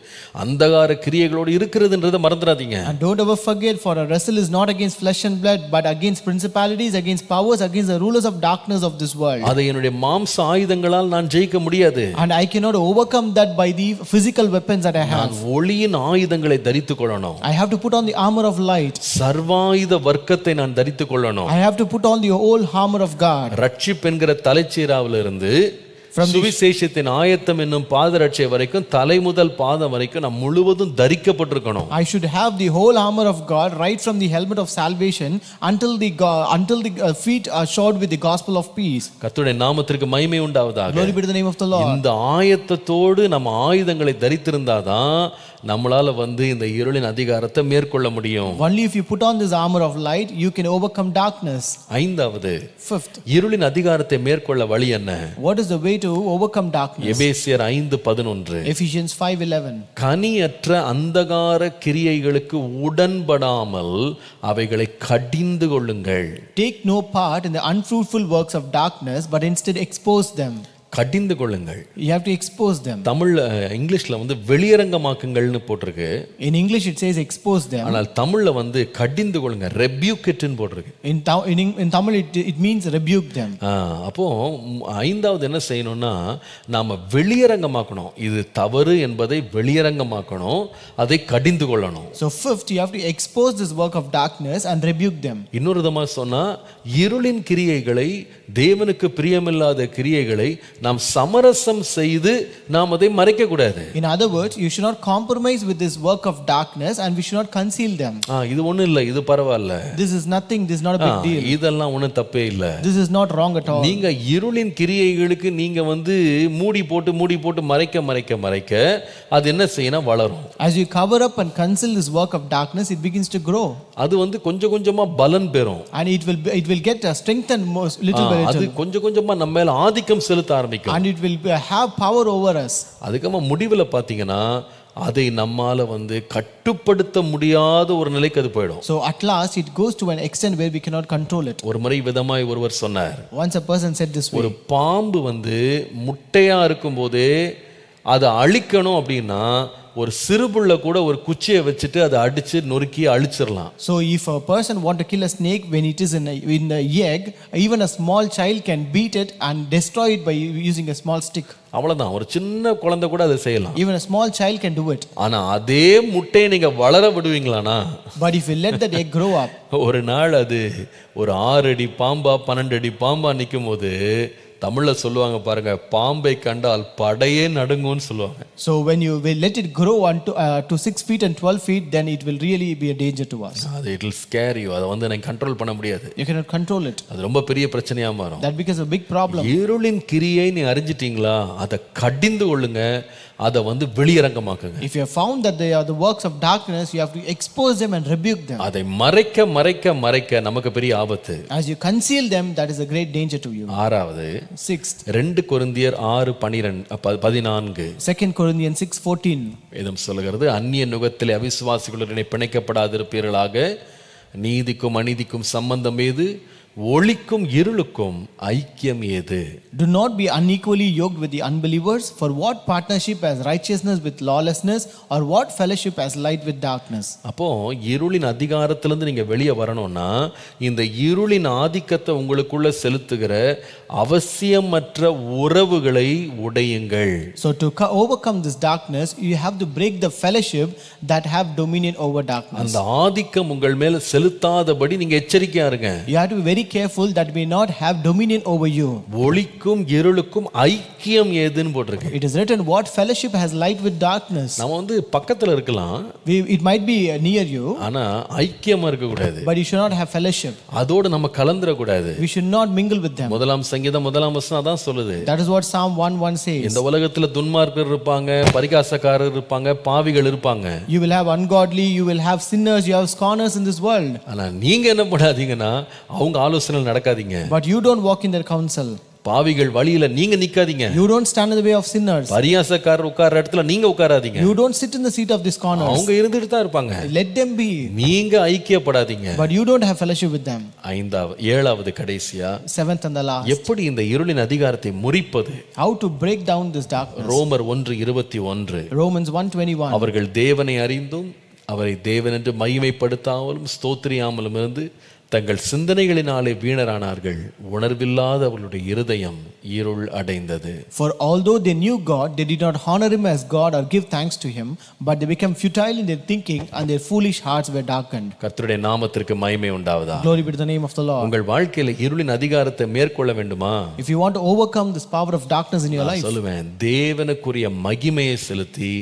அந்தகார கிரியைகளோடு இருக்கிறதுன்றதை மறந்துடாதீங்க. And don't ever forget, for our wrestle is not against flesh and blood, but against principalities, against powers, against the rulers of darkness of this world. அதை என்னுடைய மாம்ச ஆயுதங்களால் நான் ஜெயிக்க முடியாது. And I cannot overcome that by the physical weapons that I have. நான் ஒளியின் ஆயுதங்களை தரித்துக் கொள்ளணும். I have to put on the armor of light. சர்வாயுத வர்க்கத்தை நான் தரித்துக் கொள்ளணும். I have to put on the whole armor of God. ரட்சிப்பு என்கிற தலைச்சீராவிலிருந்து சுவிசேஷத்தின் ஆயத்தம் என்னும் பாதரட்சை வரைக்கும், தலை முதல் பாதம் வரைக்கும் நாம் முழுவதும் தரிக்கப்பட்டிருக்கணும். I should have the whole armor of God, right from the helmet of salvation until the feet are shod with the gospel of peace. கர்த்தருடைய நாமத்திற்கு மகிமை உண்டாவதாக. Glory be to the name of the Lord. இந்த ஆயத்தத்தோடு நம்ம ஆயுதங்களை தரித்திருந்தாதான் நம்மளால இந்த இருளின் அதிகாரத்தை மேற்கொள்ள முடியும். Only if you put on this armor of light, you can overcome darkness. ஐந்தாவது, Fifth, இருளின் அதிகாரத்தை மேற்கொள்ள வழி என்ன? what is the way to overcome darkness? எபேசியர் 5:11. Ephesians 5:11. கனியற்ற அந்தகார கிரியைகளுக்கு உடன்படாமல் அவைகளை கடிந்து கொள்ளுங்கள். Take no part in the unfruitful works of darkness, but instead expose them. கடிந்து கொள்ளுங்கள். You have to expose them. தமிழ்ல இங்கிலீஷ்ல வெளியரங்கமாக்குங்கள்னு போட்டிருக்கு. In English it says expose them. ஆனால் தமிழ்ல கடிந்து கொள்ளுங்க, rebuke it ன்னு போட்டிருக்கு. In Tamil it means rebuke them. அப்போ ஐந்தாவது என்ன செய்யணும்னா, நாம வெளியரங்கமாக்கணும். இது தவறு என்பதை வெளியரங்கமாக்கணும், அதை கடிந்து கொள்ளணும். So fifth, you have to expose this work of darkness and rebuke them. இன்னொரு விதமா சொன்னா, இருளின் கிரியைகளை, தேவனுக்கு பிரியமில்லாத கிரியைகளை நாம் சமரசம் செய்து நாம் அதை மறைக்க கூடாது. In other words, you should not compromise with this work of darkness and we should not conceal them. இது ஒண்ணும் இல்ல, இது பரவாயில்ல, this is nothing, this is not a big deal, இதெல்லாம் ஒண்ணும் தப்பே இல்ல, this is not wrong at all. நீங்க இருளின் கிரியைகளுக்கு நீங்க மூடி போட்டு மறைக்க அது என்ன செய்யணும், வளரும். As you cover up and conceal this work of darkness, it begins to grow. அது கொஞ்சம் கொஞ்சமா பலன் பெறும். And it will get strengthened little by little. அது கொஞ்சமா நம்ம மேல ஆதிக்கம் செலுத்த ஆரம்பிக்கும். And it will have power over us. அதுக்கப்புறமா முடிவுல பாத்தீங்கன்னா, அதை நம்மால கட்டுப்படுத்த முடியாத ஒரு நிலைக்கு அது போய்டும். So at last it goes to an extent where we cannot control it. ஒரு முறை விதமாய் ஒருவர் சொன்னார். Once a person said this way. ஒரு பாம்பு முட்டையா இருக்கும்போதே அதை அழிக்கணும் அப்படின்னா, ஒரு சிறுபுள்ள கூட ஒரு குச்சியை வச்சுட்டு அதை அடிச்சு நொறுக்கி அழிச்சிடலாம். So if a person want to kill a snake when it is in the egg, even a small child can beat it and destroy it by using a small stick. அவ்வளவுதான், ஒரு சின்ன குழந்தை கூட அதை செய்யலாம். Even a small child can do it. ஆனா அதே முட்டையை நீங்க வளர விடுவீங்களானா? But if you let that egg grow up, ஒரு நாள் அது ஒரு 6 அடி பாம்பா 12 அடி பாம்பா நிக்கும்போது தமிழ்ல சொல்லுவாங்க பாருங்க, பாம்பை கண்டால் படையே நடுங்கும்னு சொல்லுவாங்க. So when you will let it grow to 6 feet and 12 feet, then it will really be a danger to us. அது இட் வில் ஸ்கேர் யூ. அதை வந்து நீங்க கண்ட்ரோல் பண்ண முடியாது. You cannot control it. அது ரொம்ப பெரிய பிரச்சனையா மாறும். That becomes a big problem. இருளின் கிரியை நீ அறிஞ்சிட்டீங்களா, அதை கடிந்து கொள்ளுங்க, அதை வந்து வெளியரங்கமாக்குங்க. If you have found that they are the works of darkness, you have to expose them and rebuke them. அதை மறைக்க மறைக்க மறைக்க நமக்கு பெரிய ஆபத்து. As you conceal them, that is a great danger to you. ஆறாவது, Sixth, 2 கொரிந்தியர் 6:14. 2 Corinthians 6:14. வேதம் சொல்லுகிறது, அந்நிய நுகத்திலே அவிசுவாசிகளுடனே பிணைக்கப்படாதிருப்பீர்களாக, நீதிக்கும் அநீதிக்கும் சம்பந்தம் ஏது, ஒளிக்கும் இருளுக்கும் ஐக்கியம் ஏது? Do not be unequally yoked with the unbelievers, for what partnership has righteousness with lawlessness, or what fellowship has light with darkness? அப்போ இருளின் அதிகாரத்திலிருந்து நீங்க வெளியே வரணும்னா, இந்த இருளின் ஆதிக்கத்தை உங்களுக்குள்ள செலுத்துகிற அவசியமற்ற உறவுகளை உடையுங்கள். So to overcome this darkness, you have to break the fellowship that have dominion over darkness. அந்த ஆதிக்கம் உங்கள் மேல செலுத்தாதபடி நீங்க எச்சரிக்கையா இருங்க. You have to be very careful that may not have dominion over you. ஒளிக்கும் இருளுக்கும் ஐக்கியம் ஏதுன்னு போட்டிருக்கு. It is written, what fellowship has light with darkness? நம்ம வந்து பக்கத்துல இருக்கலாம், It might be near you, ஆனா ஐக்கியமா இருக்க கூடாது. but you should not have fellowship. அதோட நம்ம கலந்துர கூடாது. We should not mingle with them. முதலாம் சங்கீதம் 1ஆம் வசனம் அதான் சொல்லுது. That is what Psalm 1:1 says. இந்த உலகத்துல துன்மார்க்கர் இருப்பாங்க, பரிகாசக்காரர் இருப்பாங்க, பாவிகள் இருப்பாங்க. You will have ungodly, you will have sinners, you have scorners in this world. ஆனா நீங்க என்ன பண்ணாதீங்கன்னா, அவங்க ஆலோசனையில் நடக்காதீங்க. But you don't walk in their counsel. பாவிகள் வழியில நீங்க நிக்காதீங்க. You don't stand in the way of sinners. பரியாசக்காரர் உட்கார்ற இடத்துல நீங்க உட்காராதீங்க. You don't sit in the seat of these corners. அவங்க இருந்துட்டு தான் இருப்பாங்க. Let them be. நீங்க ஐக்கியப்படாதீங்க. But you don't have fellowship with them. 7வது கடைசியா, 7th and the last. எப்படி இந்த இருளின் அதிகாரத்தை முறிப்பது? How to break down this darkness. ரோமர் 1:21. Romans 1:21. அவர்கள் தேவனை அறிந்தும் அவரை தேவன் என்று மகிமைப்படுத்தாமலும் ஸ்தோத்திரியாமலும் இருந்து தங்கள் சிந்தனைகளினாலே வீணரானார்கள், உணர்வில்லாத அவர்களுடைய இருதயம் இருள் அடைந்தது. For although they knew God, they did not honor him as God or give thanks to him, but they became futile in their thinking and their foolish hearts were darkened. கர்த்தருடைய நாமத்திற்கு மகிமை உண்டாவதா. Glory be to the name of the Lord. உங்கள் வாழ்க்கையில இருளின் அதிகாரத்தை மேற்கொள்ள வேண்டுமா? If you want to overcome this power of darkness in your life, சொல்லுவேன், தேவனுக்குரிய மகிமையை செலுத்தி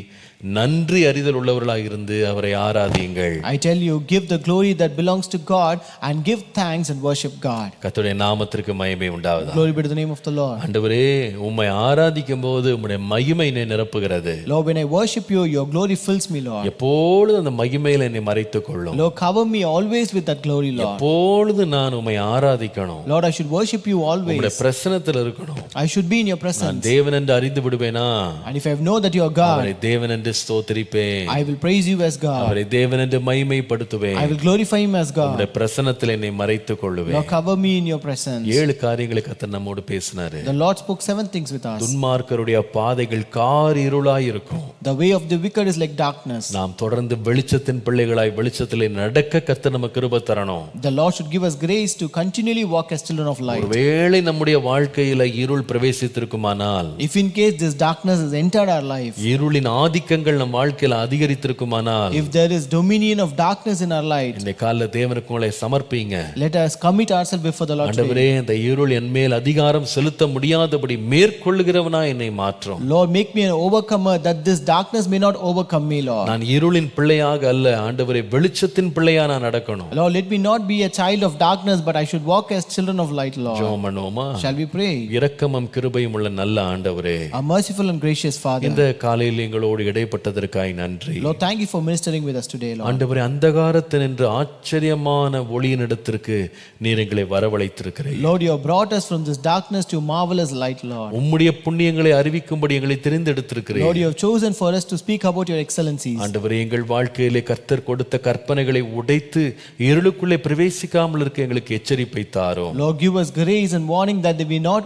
நன்றி அறிதல் உள்ளவர்களாக இருந்து அவரை ஆராதியுங்கள். I tell you, give the glory that belongs to God and give thanks and worship God. கர்த்தருடைய நாமத்திற்கு மகிமை உண்டாவதா. Glory be to the name of the Lord. ஆண்டவரே, உம்மை ஆராதிக்கும் போது உம்முடைய மகிமை என்னை நிரப்புகிறது. Lord, when I worship you, your glory fills me, Lord. எப்பொழுது அந்த மகிமையில என்னை மறைத்துக் கொள்ளும். Lord, cover me always with that glory, Lord. எப்பொழுது நான் உம்மை ஆராதிக்கணும். Lord, I should worship you always. உம்முடைய பிரசன்னத்தில் இருக்கணும். I should be in your நான் presence. தேவன் என்று அறிந்து விடுவேனா? And if I know that you are God, அவரை தேவன் என்று ஸ்தோத்திரிப்பேன். I will praise you as God. அவரை தேவன் என்று மகிமைப்படுத்துவேன். I will glorify him as God. உம்முடைய பிரசன்னத்தில் என்னை மறைத்துக் கொள்ளுவேன். Lord, cover me in your presence. 7 காரியங்களை கர்த்தர் நம்மோடு பேசினாரு. The Lord spoke 7 things with us. துன்மார்க்கருடைய பாதைகள் கார் இருளாய் இருக்கும். The way of the wicked is like darkness. நாம் தொடர்ந்து வெளிச்சத்தின் பிள்ளைகளாய் வெளிச்சத்திலே நடக்க கர்த்தர் நமக்கு கிருபை தரணும். The Lord should give us grace to continually walk as children of light. ஒருவேளை நம்முடைய வாழ்க்கையில இருள் பிரவேசித்திருக்குமானால், If in case this darkness has entered our life, இருளின் ஆதிக்கங்கள் நம் வாழ்க்கையில அதிகரித்திருக்குமானால், if there is dominion of darkness in our light, இந்த காலையில தேவனுக்கு உங்களை சமர்ப்பிங்க. let us commit ourselves before the Lord today. ஆண்டவரே, இந்த இருள் என் மேல் அதிகாரம் செலுத்த முடியாதபடி மேற்கொள்ளுகிறவனா என்னை மாற்றும். Lord, make me an overcomer that this darkness may not overcome me, Lord. நான் இருளின் பிள்ளையாக அல்ல, ஆண்டவரே, வெளிச்சத்தின் பிள்ளையா நான் நடக்கணும். Lord, let me not be a child of darkness, but I should walk as children of light, Lord. ஜெபம் பண்ணுவோமா? Shall we pray? இரக்கமும் கிருபையும் உள்ள நல்ல ஆண்டவரே, Our merciful and gracious Father, இந்த காலையில் எங்களோடு இடைப்பட்டதற்காய் நன்றி. Lord, thank you for ministering with us today, Lord. ஆண்டவரே, அந்தகாரத்தினின்று ஆச்சரியமான ஒளியினிடத்திற்கு நீர் எங்களை வரவழைத்திருக்கிறீர். Lord, you have brought us from this darkness to marvelous light, Lord. உம்முடைய புண்ணியங்களை அறிவிக்கும்படி எங்களை தெரிந்தெடுத்திருக்கிறீர். Lord, you have chosen for us to speak about your excellencies. ஆண்டவரே, எங்கள் வாழ்க்கையிலே கர்த்தர் கொடுத்த கற்பனைகளை உடைத்து இருளுக்குள்ளே பிரவேசிக்காமல் இருக்க எங்களுக்கு எச்சரிப்பை தாரும். Lord, give us grace and warning that we not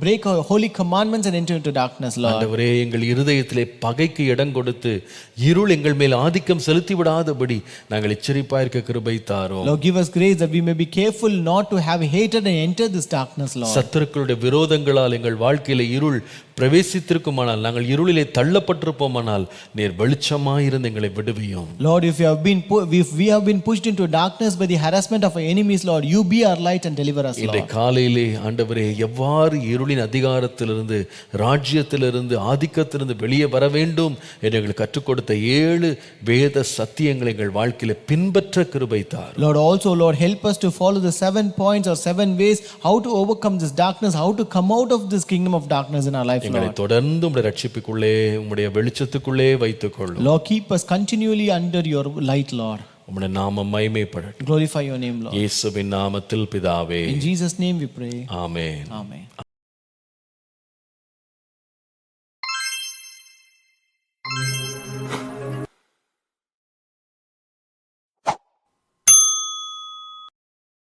break our holy commandments and enter into darkness, Lord. ஆண்டவரே, எங்கள் இருதயத்திலே பகைக்கு இடம் கொடுத்து இருள் எங்கள் மேல் ஆதிக்கம் செலுத்தி விடாதபடி நாங்கள் எச்சரிப்பாய் இருக்க கிருபை தாரும். Lord, give us grace that we may be careful not to have hatred and enter this darkness, Lord. சத்துருக்களுடைய விரோதங்களால் எங்கள் வாழ்க்கையில இருள் பிரவேசித்திருக்குமானால், நாங்கள் இருளிலே தள்ளப்பட்டிருப்போமானால், நீர் வெளிச்சமாயிருந்து எங்களை விடுவியும். Lord, if we have been pushed into darkness by the harassment of our enemies, Lord, you be our light and deliver us, இன்றைய Lord. காலையிலே ஆண்டவரே, எவ்வாறு இருளின் அதிகாரத்திலிருந்து, ராஜ்யத்திலிருந்து, ஆதிக்கத்திலிருந்து வெளியே வர வேண்டும் என்று எங்களுக்கு கற்றுக் கொடுத்த 7 வேத சத்தியங்களை எங்கள் வாழ்க்கையில பின்பற்ற கிருபை தாரும். Lord, also, Lord, help us to follow the 7 points or 7 ways how to overcome this darkness, how to come out of this kingdom of darkness in our life, எங்களை Lord. தொடர்ந்து உம்முடைய ரட்சிப்புக்குள்ளே, உம்முடைய வெளிச்சத்துக்குள்ளே வைத்துக் கொள்ளும். Lord, keep us continually under your light, Lord. உம்முடைய நாமம் மகிமைப்படட்டும். Glorify your name, Lord. இயேசுவின் நாமத்தில் பிதாவே. In Jesus' name we pray. Amen. Amen.